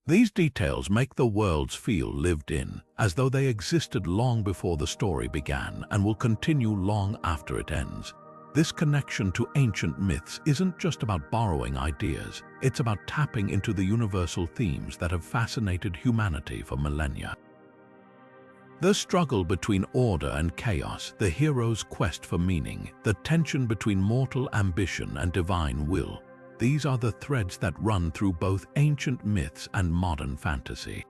These details make the worlds feel lived in, as though they existed long before the story began and will continue long after it ends. This connection to ancient myths isn't just about borrowing ideas, it's about tapping into the universal themes that have fascinated humanity for millennia. The struggle between order and chaos, the hero's quest for meaning, the tension between mortal ambition and divine will, these are the threads that run through both ancient myths and modern fantasy.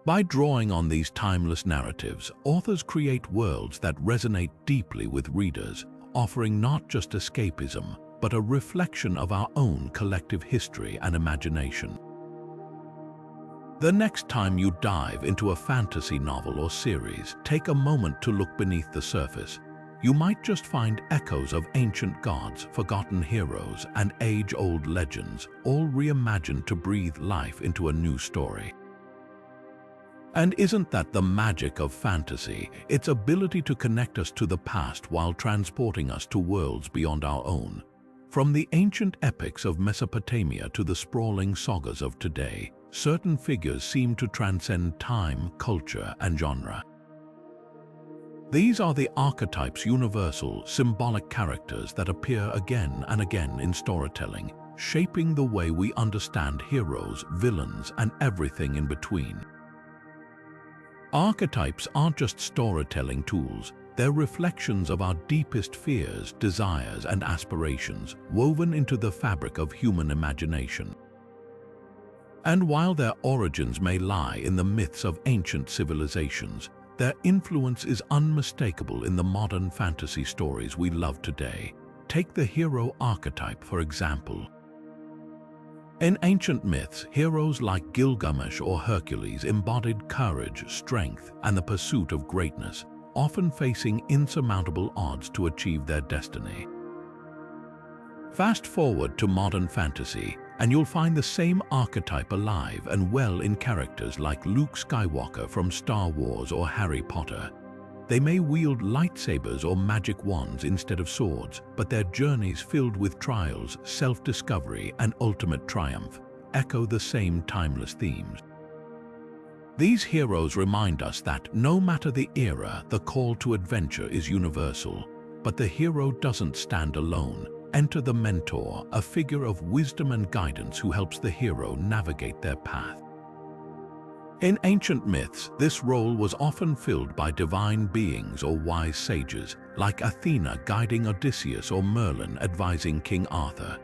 By drawing on these timeless narratives, authors create worlds that resonate deeply with readers, offering not just escapism, but a reflection of our own collective history and imagination. The next time you dive into a fantasy novel or series, take a moment to look beneath the surface. You might just find echoes of ancient gods, forgotten heroes, and age-old legends, all reimagined to breathe life into a new story. And isn't that the magic of fantasy, its ability to connect us to the past while transporting us to worlds beyond our own? From the ancient epics of Mesopotamia to the sprawling sagas of today, certain figures seem to transcend time, culture, and genre. These are the archetypes, universal, symbolic characters that appear again and again in storytelling, shaping the way we understand heroes, villains, and everything in between. Archetypes aren't just storytelling tools, they're reflections of our deepest fears, desires, and aspirations, woven into the fabric of human imagination. And while their origins may lie in the myths of ancient civilizations, their influence is unmistakable in the modern fantasy stories we love today. Take the hero archetype, for example. In ancient myths, heroes like Gilgamesh or Hercules embodied courage, strength, and the pursuit of greatness, often facing insurmountable odds to achieve their destiny. Fast forward to modern fantasy, and you'll find the same archetype alive and well in characters like Luke Skywalker from Star Wars or Harry Potter. They may wield lightsabers or magic wands instead of swords, but their journeys filled with trials, self-discovery, and ultimate triumph echo the same timeless themes. These heroes remind us that no matter the era, the call to adventure is universal, but the hero doesn't stand alone. Enter the mentor, a figure of wisdom and guidance who helps the hero navigate their path. In ancient myths, this role was often filled by divine beings or wise sages, like Athena guiding Odysseus or Merlin advising King Arthur.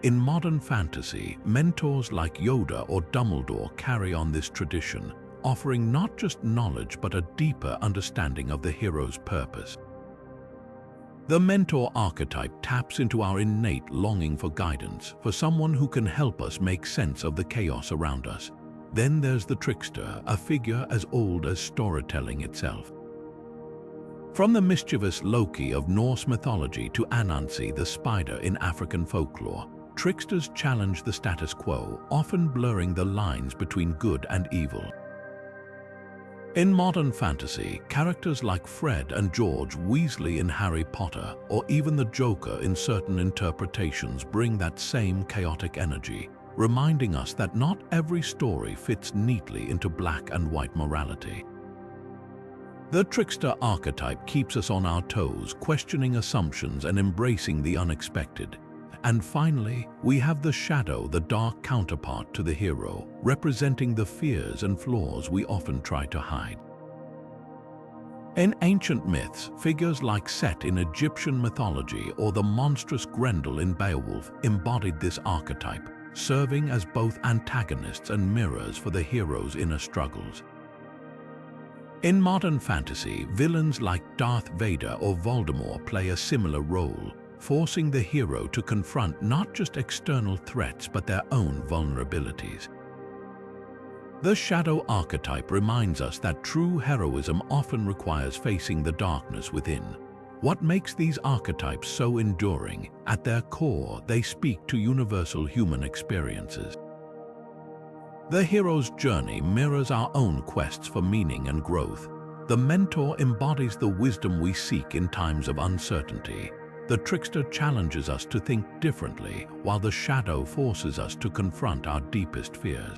In modern fantasy, mentors like Yoda or Dumbledore carry on this tradition, offering not just knowledge but a deeper understanding of the hero's purpose. The mentor archetype taps into our innate longing for guidance, for someone who can help us make sense of the chaos around us. Then there's the trickster, a figure as old as storytelling itself. From the mischievous Loki of Norse mythology to Anansi the spider in African folklore, tricksters challenge the status quo, often blurring the lines between good and evil. In modern fantasy, characters like Fred and George Weasley in Harry Potter, or even the Joker in certain interpretations, bring that same chaotic energy, reminding us that not every story fits neatly into black and white morality. The trickster archetype keeps us on our toes, questioning assumptions and embracing the unexpected. And finally, we have the shadow, the dark counterpart to the hero, representing the fears and flaws we often try to hide. In ancient myths, figures like Set in Egyptian mythology or the monstrous Grendel in Beowulf embodied this archetype, serving as both antagonists and mirrors for the hero's inner struggles. In modern fantasy, villains like Darth Vader or Voldemort play a similar role, forcing the hero to confront not just external threats but their own vulnerabilities. The shadow archetype reminds us that true heroism often requires facing the darkness within. What makes these archetypes so enduring? At their core, they speak to universal human experiences. The hero's journey mirrors our own quests for meaning and growth. The mentor embodies the wisdom we seek in times of uncertainty. The trickster challenges us to think differently, while the shadow forces us to confront our deepest fears.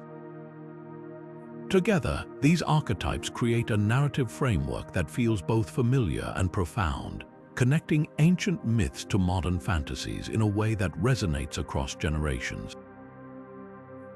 Together, these archetypes create a narrative framework that feels both familiar and profound, connecting ancient myths to modern fantasies in a way that resonates across generations.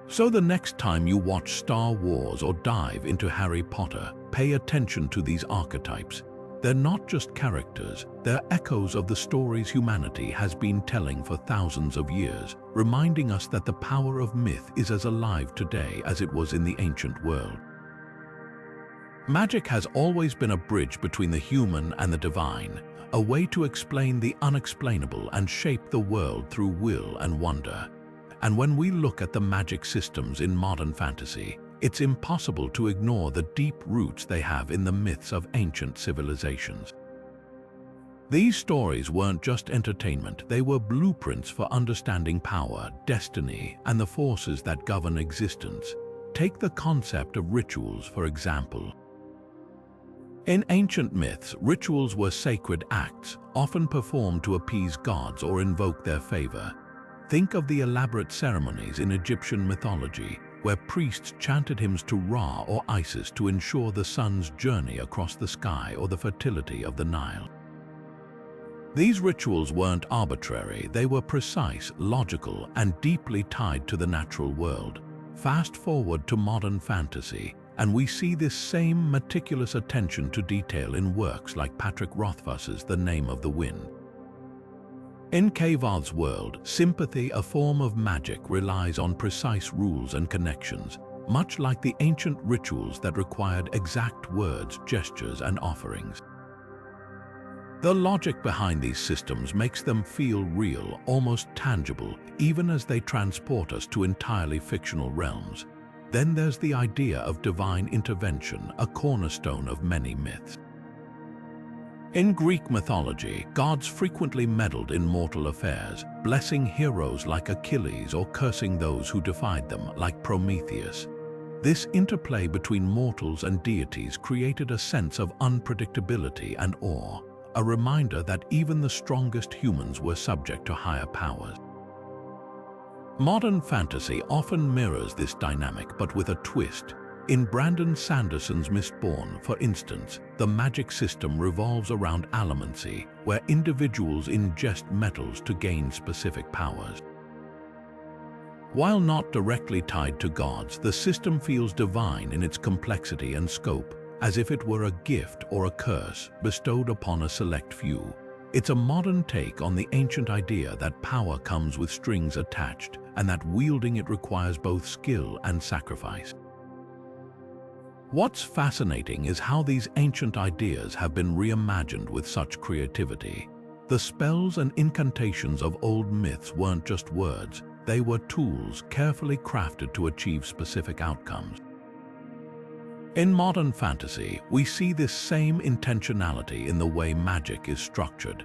So the next time you watch Star Wars or dive into Harry Potter, pay attention to these archetypes. They're not just characters, they're echoes of the stories humanity has been telling for thousands of years, reminding us that the power of myth is as alive today as it was in the ancient world. Magic has always been a bridge between the human and the divine, a way to explain the unexplainable and shape the world through will and wonder. And when we look at the magic systems in modern fantasy, it's impossible to ignore the deep roots they have in the myths of ancient civilizations. These stories weren't just entertainment, they were blueprints for understanding power, destiny, and the forces that govern existence. Take the concept of rituals, for example. In ancient myths, rituals were sacred acts, often performed to appease gods or invoke their favor. Think of the elaborate ceremonies in Egyptian mythology, where priests chanted hymns to Ra or Isis to ensure the sun's journey across the sky or the fertility of the Nile. These rituals weren't arbitrary, they were precise, logical, and deeply tied to the natural world. Fast forward to modern fantasy, and we see this same meticulous attention to detail in works like Patrick Rothfuss's The Name of the Wind. In Kvath's world, sympathy, a form of magic, relies on precise rules and connections, much like the ancient rituals that required exact words, gestures, and offerings. The logic behind these systems makes them feel real, almost tangible, even as they transport us to entirely fictional realms. Then there's the idea of divine intervention, a cornerstone of many myths. In Greek mythology, gods frequently meddled in mortal affairs, blessing heroes like Achilles or cursing those who defied them, like Prometheus. This interplay between mortals and deities created a sense of unpredictability and awe, a reminder that even the strongest humans were subject to higher powers. Modern fantasy often mirrors this dynamic, but with a twist. In Brandon Sanderson's Mistborn, for instance, the magic system revolves around allomancy, where individuals ingest metals to gain specific powers. While not directly tied to gods, the system feels divine in its complexity and scope, as if it were a gift or a curse bestowed upon a select few. It's a modern take on the ancient idea that power comes with strings attached, and that wielding it requires both skill and sacrifice. What's fascinating is how these ancient ideas have been reimagined with such creativity. The spells and incantations of old myths weren't just words, they were tools carefully crafted to achieve specific outcomes. In modern fantasy, we see this same intentionality in the way magic is structured.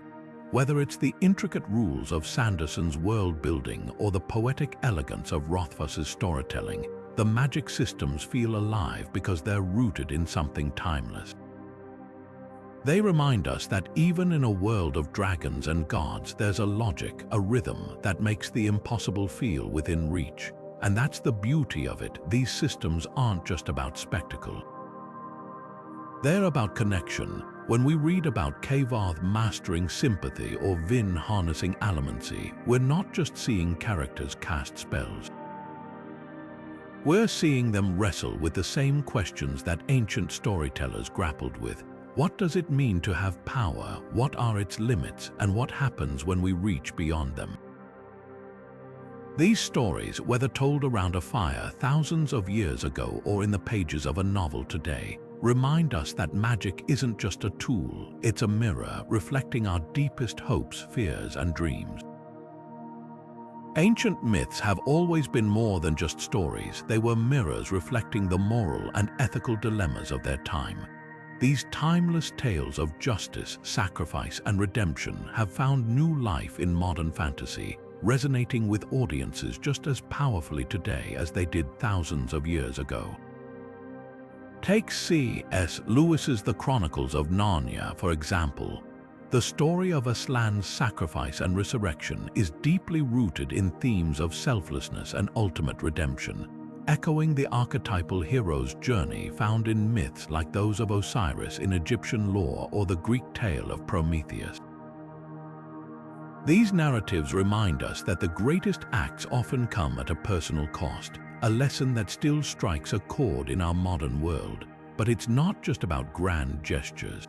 Whether it's the intricate rules of Sanderson's world building or the poetic elegance of Rothfuss's storytelling, the magic systems feel alive because they're rooted in something timeless. They remind us that even in a world of dragons and gods, there's a logic, a rhythm that makes the impossible feel within reach. And that's the beauty of it. These systems aren't just about spectacle. They're about connection. When we read about Kvath mastering sympathy or Vin harnessing allomancy, we're not just seeing characters cast spells. We're seeing them wrestle with the same questions that ancient storytellers grappled with. What does it mean to have power? What are its limits? And what happens when we reach beyond them? These stories, whether told around a fire thousands of years ago or in the pages of a novel today, remind us that magic isn't just a tool, it's a mirror reflecting our deepest hopes, fears, and dreams. Ancient myths have always been more than just stories. They were mirrors reflecting the moral and ethical dilemmas of their time. These timeless tales of justice, sacrifice, and redemption have found new life in modern fantasy, resonating with audiences just as powerfully today as they did thousands of years ago. Take C.S. Lewis's The Chronicles of Narnia, for example. The story of Aslan's sacrifice and resurrection is deeply rooted in themes of selflessness and ultimate redemption. echoing the archetypal hero's journey found in myths like those of Osiris in Egyptian lore or the Greek tale of Prometheus. These narratives remind us that the greatest acts often come at a personal cost, a lesson that still strikes a chord in our modern world. But it's not just about grand gestures.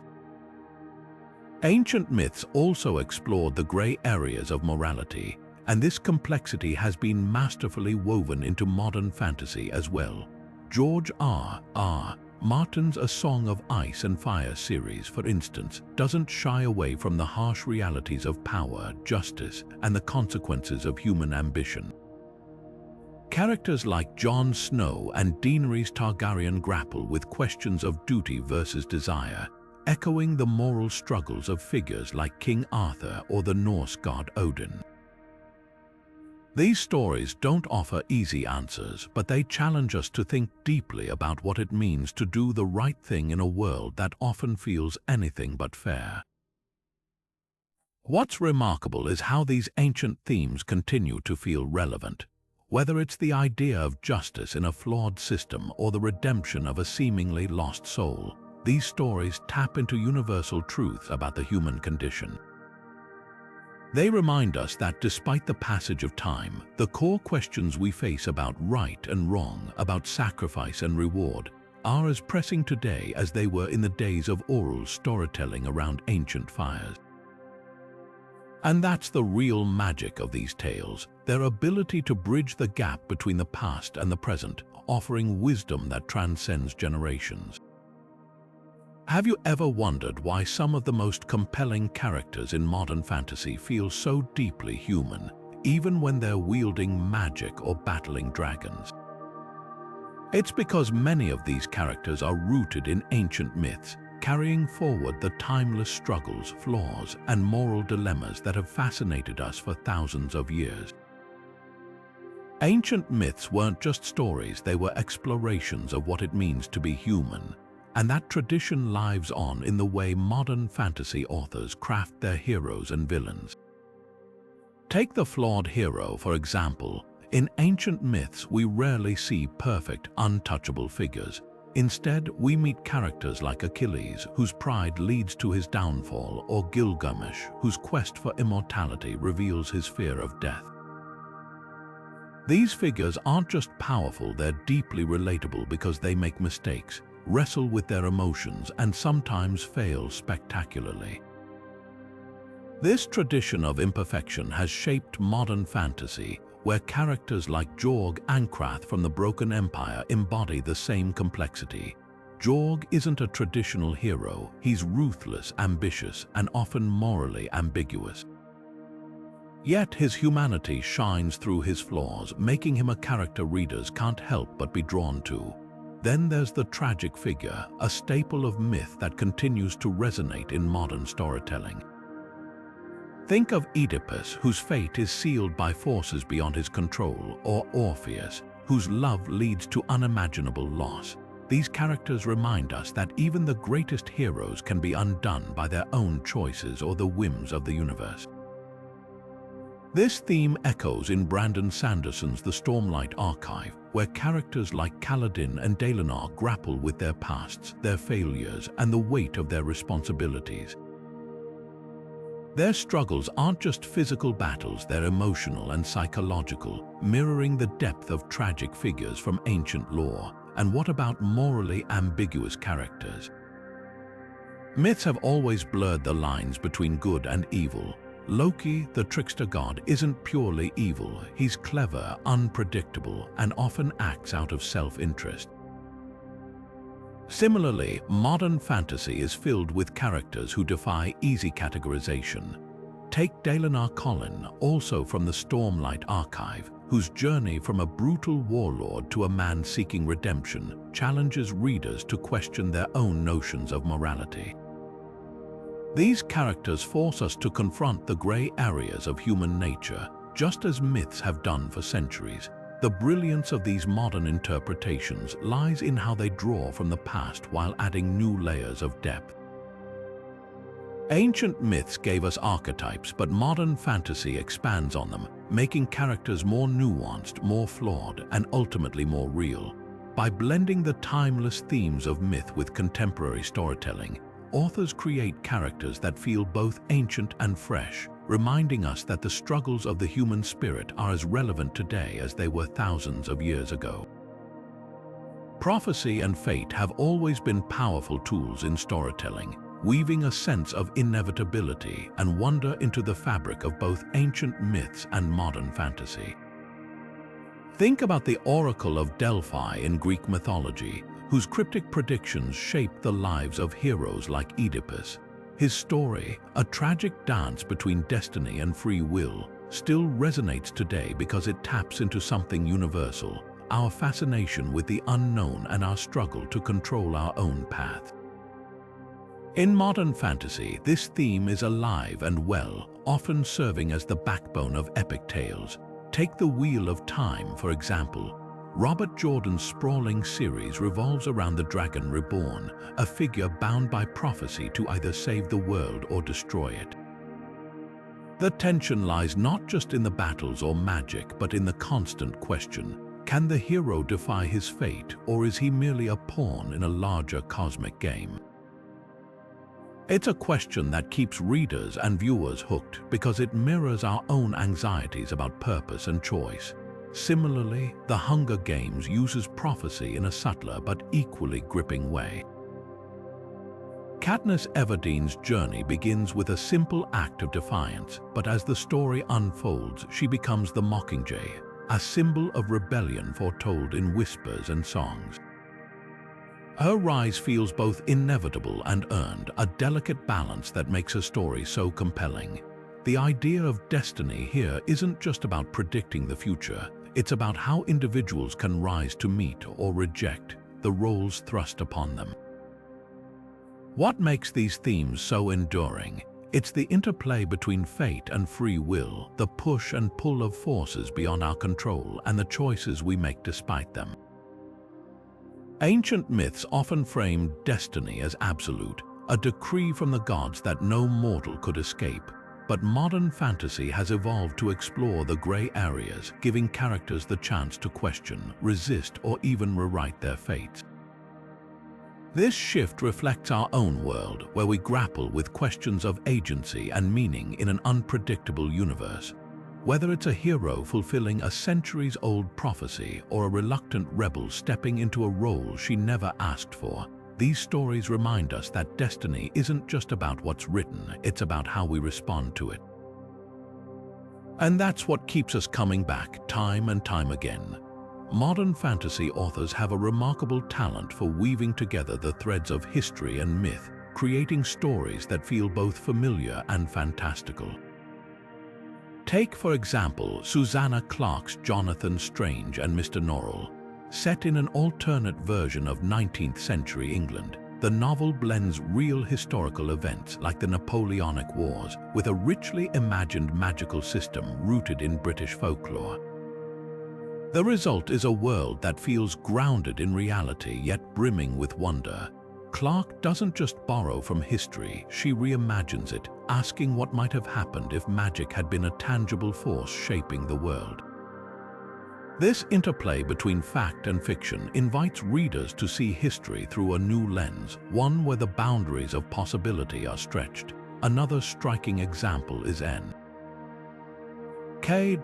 Ancient myths also explored the gray areas of morality, and this complexity has been masterfully woven into modern fantasy as well. George R.R. Martin's A Song of Ice and Fire series, for instance, doesn't shy away from the harsh realities of power, justice, and the consequences of human ambition. Characters like Jon Snow and Daenerys Targaryen grapple with questions of duty versus desire, echoing the moral struggles of figures like King Arthur or the Norse god Odin. These stories don't offer easy answers, but they challenge us to think deeply about what it means to do the right thing in a world that often feels anything but fair. What's remarkable is how these ancient themes continue to feel relevant. Whether it's the idea of justice in a flawed system or the redemption of a seemingly lost soul, these stories tap into universal truths about the human condition. They remind us that despite the passage of time, the core questions we face about right and wrong, about sacrifice and reward, are as pressing today as they were in the days of oral storytelling around ancient fires. And that's the real magic of these tales, their ability to bridge the gap between the past and the present, offering wisdom that transcends generations. Have you ever wondered why some of the most compelling characters in modern fantasy feel so deeply human, even when they're wielding magic or battling dragons? It's because many of these characters are rooted in ancient myths, carrying forward the timeless struggles, flaws, and moral dilemmas that have fascinated us for thousands of years. Ancient myths weren't just stories, they were explorations of what it means to be human. And that tradition lives on in the way modern fantasy authors craft their heroes and villains. Take the flawed hero, for example. In ancient myths, we rarely see perfect, untouchable figures. Instead, we meet characters like Achilles, whose pride leads to his downfall, or Gilgamesh, whose quest for immortality reveals his fear of death. These figures aren't just powerful, they're deeply relatable because they make mistakes, wrestle with their emotions, and sometimes fail spectacularly. This tradition of imperfection has shaped modern fantasy, where characters like Jorg Ankrath from the Broken Empire embody the same complexity. Jorg isn't a traditional hero, he's ruthless, ambitious, and often morally ambiguous. Yet his humanity shines through his flaws, making him a character readers can't help but be drawn to. Then there's the tragic figure, a staple of myth that continues to resonate in modern storytelling. Think of Oedipus, whose fate is sealed by forces beyond his control, or Orpheus, whose love leads to unimaginable loss. These characters remind us that even the greatest heroes can be undone by their own choices or the whims of the universe. This theme echoes in Brandon Sanderson's The Stormlight Archive, where characters like Kaladin and Dalinar grapple with their pasts, their failures, and the weight of their responsibilities. Their struggles aren't just physical battles, they're emotional and psychological, mirroring the depth of tragic figures from ancient lore. And what about morally ambiguous characters? Myths have always blurred the lines between good and evil. Loki, the trickster god, isn't purely evil. He's clever, unpredictable, and often acts out of self-interest. Similarly, modern fantasy is filled with characters who defy easy categorization. Take Dalinar Kholin, also from the Stormlight Archive, whose journey from a brutal warlord to a man seeking redemption challenges readers to question their own notions of morality. These characters force us to confront the gray areas of human nature, just as myths have done for centuries. The brilliance of these modern interpretations lies in how they draw from the past while adding new layers of depth. Ancient myths gave us archetypes, but modern fantasy expands on them, making characters more nuanced, more flawed, and ultimately more real. By blending the timeless themes of myth with contemporary storytelling, authors create characters that feel both ancient and fresh, reminding us that the struggles of the human spirit are as relevant today as they were thousands of years ago. Prophecy and fate have always been powerful tools in storytelling, weaving a sense of inevitability and wonder into the fabric of both ancient myths and modern fantasy. Think about the Oracle of Delphi in Greek mythology, whose cryptic predictions shaped the lives of heroes like Oedipus. His story, a tragic dance between destiny and free will, still resonates today because it taps into something universal: our fascination with the unknown and our struggle to control our own path. In modern fantasy, this theme is alive and well, often serving as the backbone of epic tales. Take The Wheel of Time, for example. Robert Jordan's sprawling series revolves around the Dragon Reborn, a figure bound by prophecy to either save the world or destroy it. The tension lies not just in the battles or magic, but in the constant question: can the hero defy his fate, or is he merely a pawn in a larger cosmic game? It's a question that keeps readers and viewers hooked because it mirrors our own anxieties about purpose and choice. Similarly, The Hunger Games uses prophecy in a subtler but equally gripping way. Katniss Everdeen's journey begins with a simple act of defiance, but as the story unfolds, she becomes the Mockingjay, a symbol of rebellion foretold in whispers and songs. Her rise feels both inevitable and earned, a delicate balance that makes her story so compelling. The idea of destiny here isn't just about predicting the future, it's about how individuals can rise to meet or reject the roles thrust upon them. What makes these themes so enduring? It's the interplay between fate and free will, the push and pull of forces beyond our control, and the choices we make despite them. Ancient myths often framed destiny as absolute, a decree from the gods that no mortal could escape. But modern fantasy has evolved to explore the gray areas, giving characters the chance to question, resist, or even rewrite their fates. This shift reflects our own world, where we grapple with questions of agency and meaning in an unpredictable universe. Whether it's a hero fulfilling a centuries-old prophecy or a reluctant rebel stepping into a role she never asked for, these stories remind us that destiny isn't just about what's written, it's about how we respond to it. And that's what keeps us coming back time and time again. Modern fantasy authors have a remarkable talent for weaving together the threads of history and myth, creating stories that feel both familiar and fantastical. Take, for example, Susanna Clarke's Jonathan Strange and Mr. Norrell. Set in an alternate version of 19th century England, the novel blends real historical events like the Napoleonic Wars with a richly imagined magical system rooted in British folklore. The result is a world that feels grounded in reality yet brimming with wonder. Clarke doesn't just borrow from history, she reimagines it, asking what might have happened if magic had been a tangible force shaping the world. This interplay between fact and fiction invites readers to see history through a new lens, one where the boundaries of possibility are stretched. Another striking example is N.K.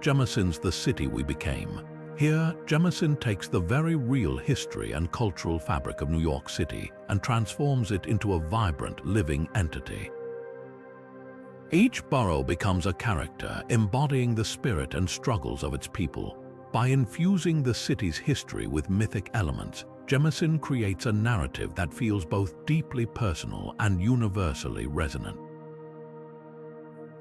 Jemisin's The City We Became. Here, Jemisin takes the very real history and cultural fabric of New York City and transforms it into a vibrant, living entity. Each borough becomes a character, embodying the spirit and struggles of its people. By infusing the city's history with mythic elements, Jemisin creates a narrative that feels both deeply personal and universally resonant.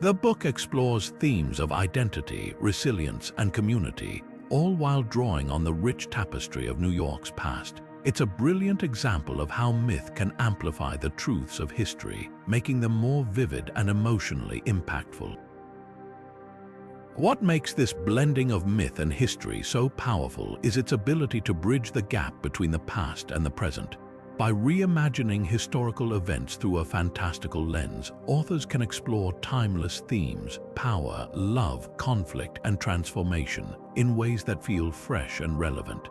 The book explores themes of identity, resilience, and community, all while drawing on the rich tapestry of New York's past. It's a brilliant example of how myth can amplify the truths of history, making them more vivid and emotionally impactful. What makes this blending of myth and history so powerful is its ability to bridge the gap between the past and the present. By reimagining historical events through a fantastical lens, authors can explore timeless themes, power, love, conflict, and transformation in ways that feel fresh and relevant.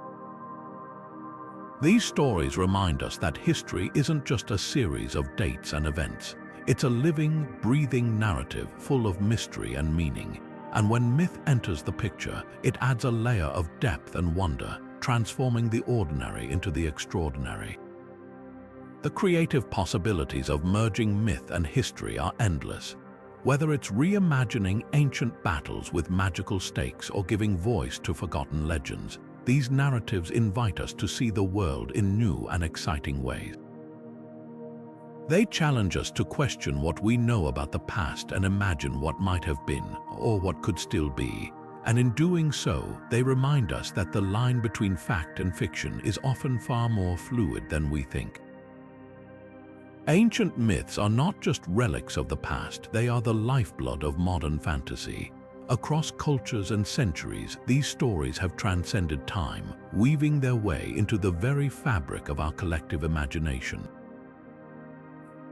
These stories remind us that history isn't just a series of dates and events. It's a living, breathing narrative full of mystery and meaning. And when myth enters the picture, it adds a layer of depth and wonder, transforming the ordinary into the extraordinary. The creative possibilities of merging myth and history are endless. Whether it's reimagining ancient battles with magical stakes or giving voice to forgotten legends, these narratives invite us to see the world in new and exciting ways. They challenge us to question what we know about the past and imagine what might have been or what could still be. And in doing so, they remind us that the line between fact and fiction is often far more fluid than we think. Ancient myths are not just relics of the past, they are the lifeblood of modern fantasy. Across cultures and centuries, these stories have transcended time, weaving their way into the very fabric of our collective imagination.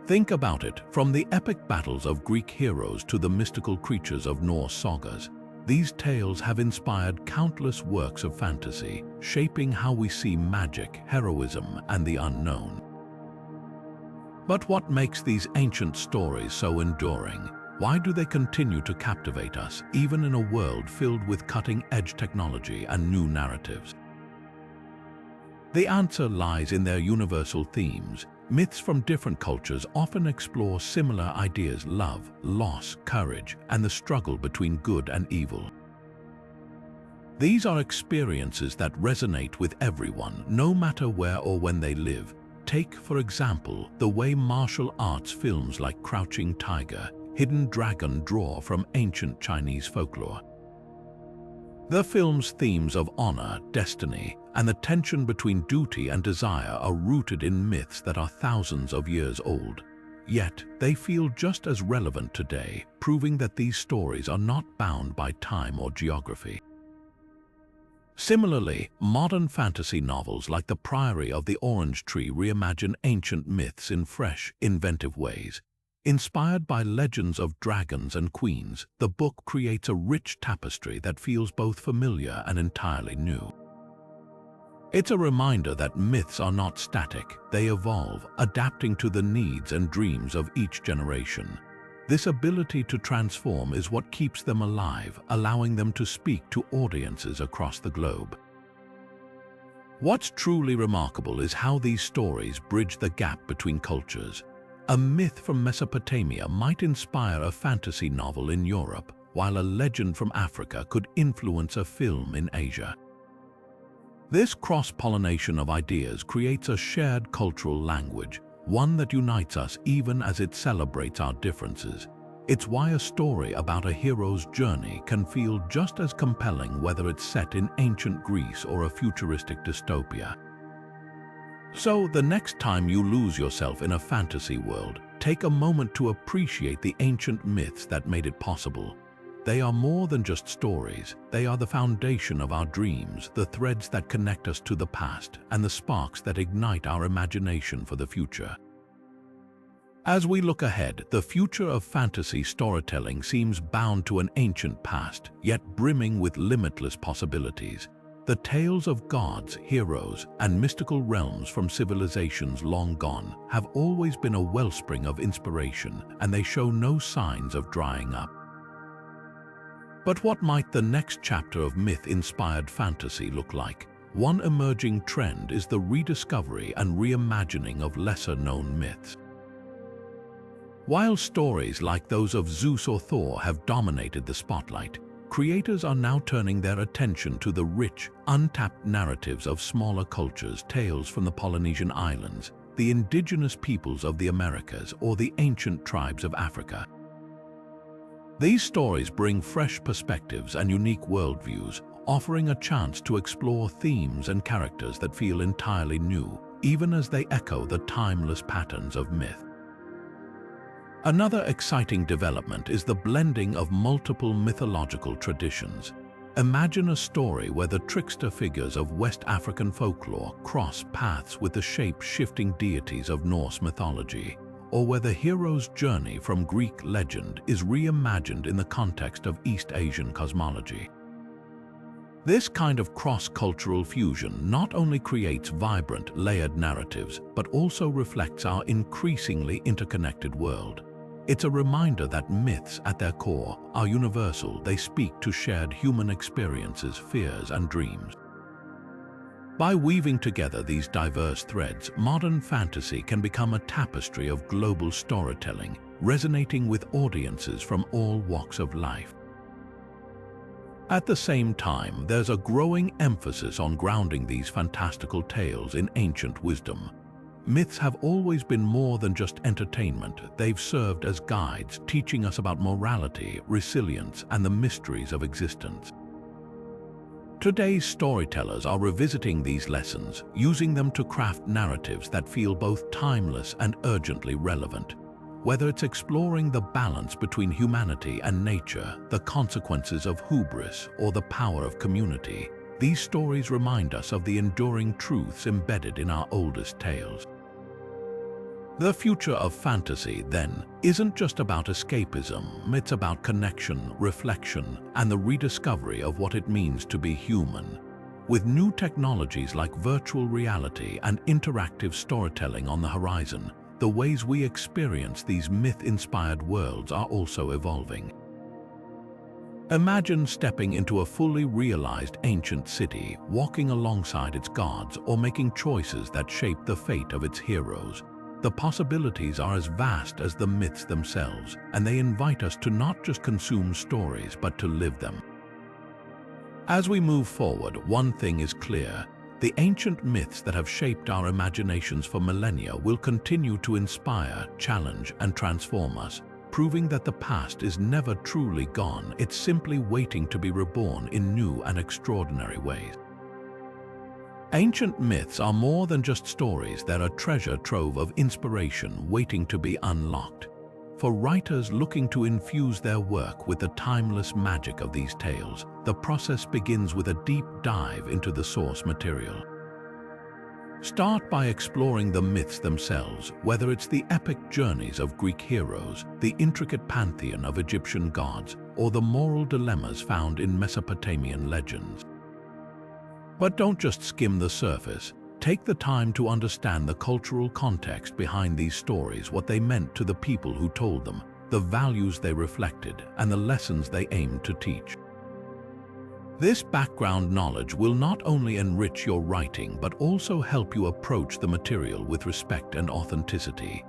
Think about it, from the epic battles of Greek heroes to the mystical creatures of Norse sagas. These tales have inspired countless works of fantasy, shaping how we see magic, heroism, and the unknown. But what makes these ancient stories so enduring? Why do they continue to captivate us, even in a world filled with cutting-edge technology and new narratives? The answer lies in their universal themes. Myths from different cultures often explore similar ideas: love, loss, courage, and the struggle between good and evil. These are experiences that resonate with everyone, no matter where or when they live. Take, for example, the way martial arts films like Crouching Tiger, Hidden Dragon draw from ancient Chinese folklore. The film's themes of honor, destiny, and the tension between duty and desire are rooted in myths that are thousands of years old. Yet, they feel just as relevant today, proving that these stories are not bound by time or geography. Similarly, modern fantasy novels like The Priory of the Orange Tree reimagine ancient myths in fresh, inventive ways. Inspired by legends of dragons and queens, the book creates a rich tapestry that feels both familiar and entirely new. It's a reminder that myths are not static, they evolve, adapting to the needs and dreams of each generation. This ability to transform is what keeps them alive, allowing them to speak to audiences across the globe. What's truly remarkable is how these stories bridge the gap between cultures. A myth from Mesopotamia might inspire a fantasy novel in Europe, while a legend from Africa could influence a film in Asia. This cross-pollination of ideas creates a shared cultural language, one that unites us even as it celebrates our differences. It's why a story about a hero's journey can feel just as compelling whether it's set in ancient Greece or a futuristic dystopia. So, the next time you lose yourself in a fantasy world, take a moment to appreciate the ancient myths that made it possible. They are more than just stories. They are the foundation of our dreams, the threads that connect us to the past, and the sparks that ignite our imagination for the future. As we look ahead, the future of fantasy storytelling seems bound to an ancient past, yet brimming with limitless possibilities. The tales of gods, heroes, and mystical realms from civilizations long gone have always been a wellspring of inspiration, and they show no signs of drying up. But what might the next chapter of myth-inspired fantasy look like? One emerging trend is the rediscovery and reimagining of lesser-known myths. While stories like those of Zeus or Thor have dominated the spotlight, creators are now turning their attention to the rich, untapped narratives of smaller cultures, tales from the Polynesian Islands, the indigenous peoples of the Americas, or the ancient tribes of Africa. These stories bring fresh perspectives and unique worldviews, offering a chance to explore themes and characters that feel entirely new, even as they echo the timeless patterns of myth. Another exciting development is the blending of multiple mythological traditions. Imagine a story where the trickster figures of West African folklore cross paths with the shape-shifting deities of Norse mythology, or where the hero's journey from Greek legend is reimagined in the context of East Asian cosmology. This kind of cross-cultural fusion not only creates vibrant, layered narratives, but also reflects our increasingly interconnected world. It's a reminder that myths, at their core, are universal. They speak to shared human experiences, fears, and dreams. By weaving together these diverse threads, modern fantasy can become a tapestry of global storytelling, resonating with audiences from all walks of life. At the same time, there's a growing emphasis on grounding these fantastical tales in ancient wisdom. Myths have always been more than just entertainment. They've served as guides, teaching us about morality, resilience, and the mysteries of existence. Today's storytellers are revisiting these lessons, using them to craft narratives that feel both timeless and urgently relevant. Whether it's exploring the balance between humanity and nature, the consequences of hubris, or the power of community, these stories remind us of the enduring truths embedded in our oldest tales. The future of fantasy, then, isn't just about escapism. It's about connection, reflection, and the rediscovery of what it means to be human. With new technologies like virtual reality and interactive storytelling on the horizon, the ways we experience these myth-inspired worlds are also evolving. Imagine stepping into a fully realized ancient city, walking alongside its gods, or making choices that shape the fate of its heroes. The possibilities are as vast as the myths themselves, and they invite us to not just consume stories, but to live them. As we move forward, one thing is clear. The ancient myths that have shaped our imaginations for millennia will continue to inspire, challenge, and transform us, proving that the past is never truly gone. It's simply waiting to be reborn in new and extraordinary ways. Ancient myths are more than just stories. They're a treasure trove of inspiration waiting to be unlocked. For writers looking to infuse their work with the timeless magic of these tales, the process begins with a deep dive into the source material. Start by exploring the myths themselves, whether it's the epic journeys of Greek heroes, the intricate pantheon of Egyptian gods, or the moral dilemmas found in Mesopotamian legends. But don't just skim the surface. Take the time to understand the cultural context behind these stories, what they meant to the people who told them, the values they reflected, and the lessons they aimed to teach. This background knowledge will not only enrich your writing, but also help you approach the material with respect and authenticity.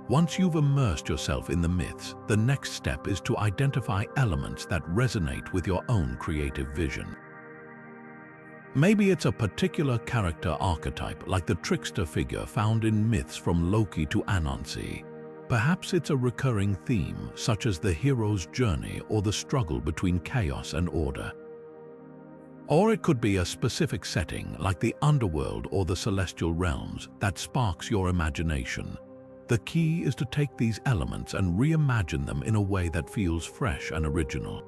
Once you've immersed yourself in the myths, the next step is to identify elements that resonate with your own creative vision. Maybe it's a particular character archetype, like the trickster figure found in myths from Loki to Anansi. Perhaps it's a recurring theme, such as the hero's journey or the struggle between chaos and order. Or it could be a specific setting, like the underworld or the celestial realms, that sparks your imagination. The key is to take these elements and reimagine them in a way that feels fresh and original.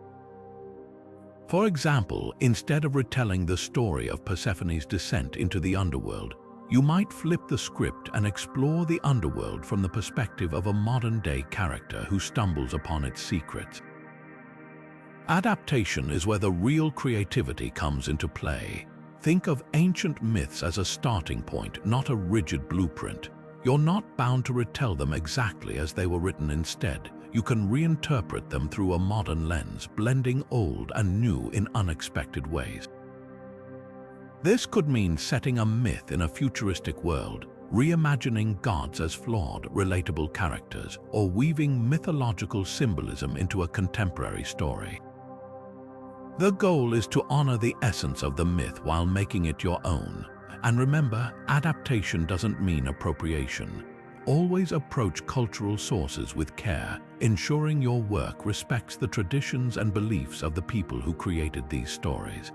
For example, instead of retelling the story of Persephone's descent into the underworld, you might flip the script and explore the underworld from the perspective of a modern-day character who stumbles upon its secrets. Adaptation is where the real creativity comes into play. Think of ancient myths as a starting point, not a rigid blueprint. You're not bound to retell them exactly as they were written. Instead, you can reinterpret them through a modern lens, blending old and new in unexpected ways. This could mean setting a myth in a futuristic world, reimagining gods as flawed, relatable characters, or weaving mythological symbolism into a contemporary story. The goal is to honor the essence of the myth while making it your own. And remember, adaptation doesn't mean appropriation. Always approach cultural sources with care, ensuring your work respects the traditions and beliefs of the people who created these stories.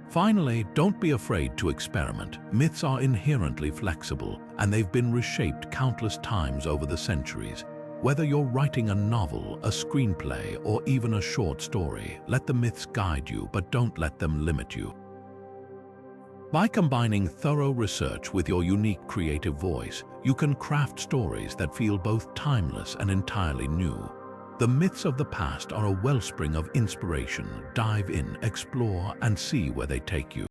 Finally, don't be afraid to experiment. Myths are inherently flexible, and they've been reshaped countless times over the centuries. Whether you're writing a novel, a screenplay, or even a short story, let the myths guide you, but don't let them limit you. By combining thorough research with your unique creative voice, you can craft stories that feel both timeless and entirely new. The myths of the past are a wellspring of inspiration. Dive in, explore, and see where they take you.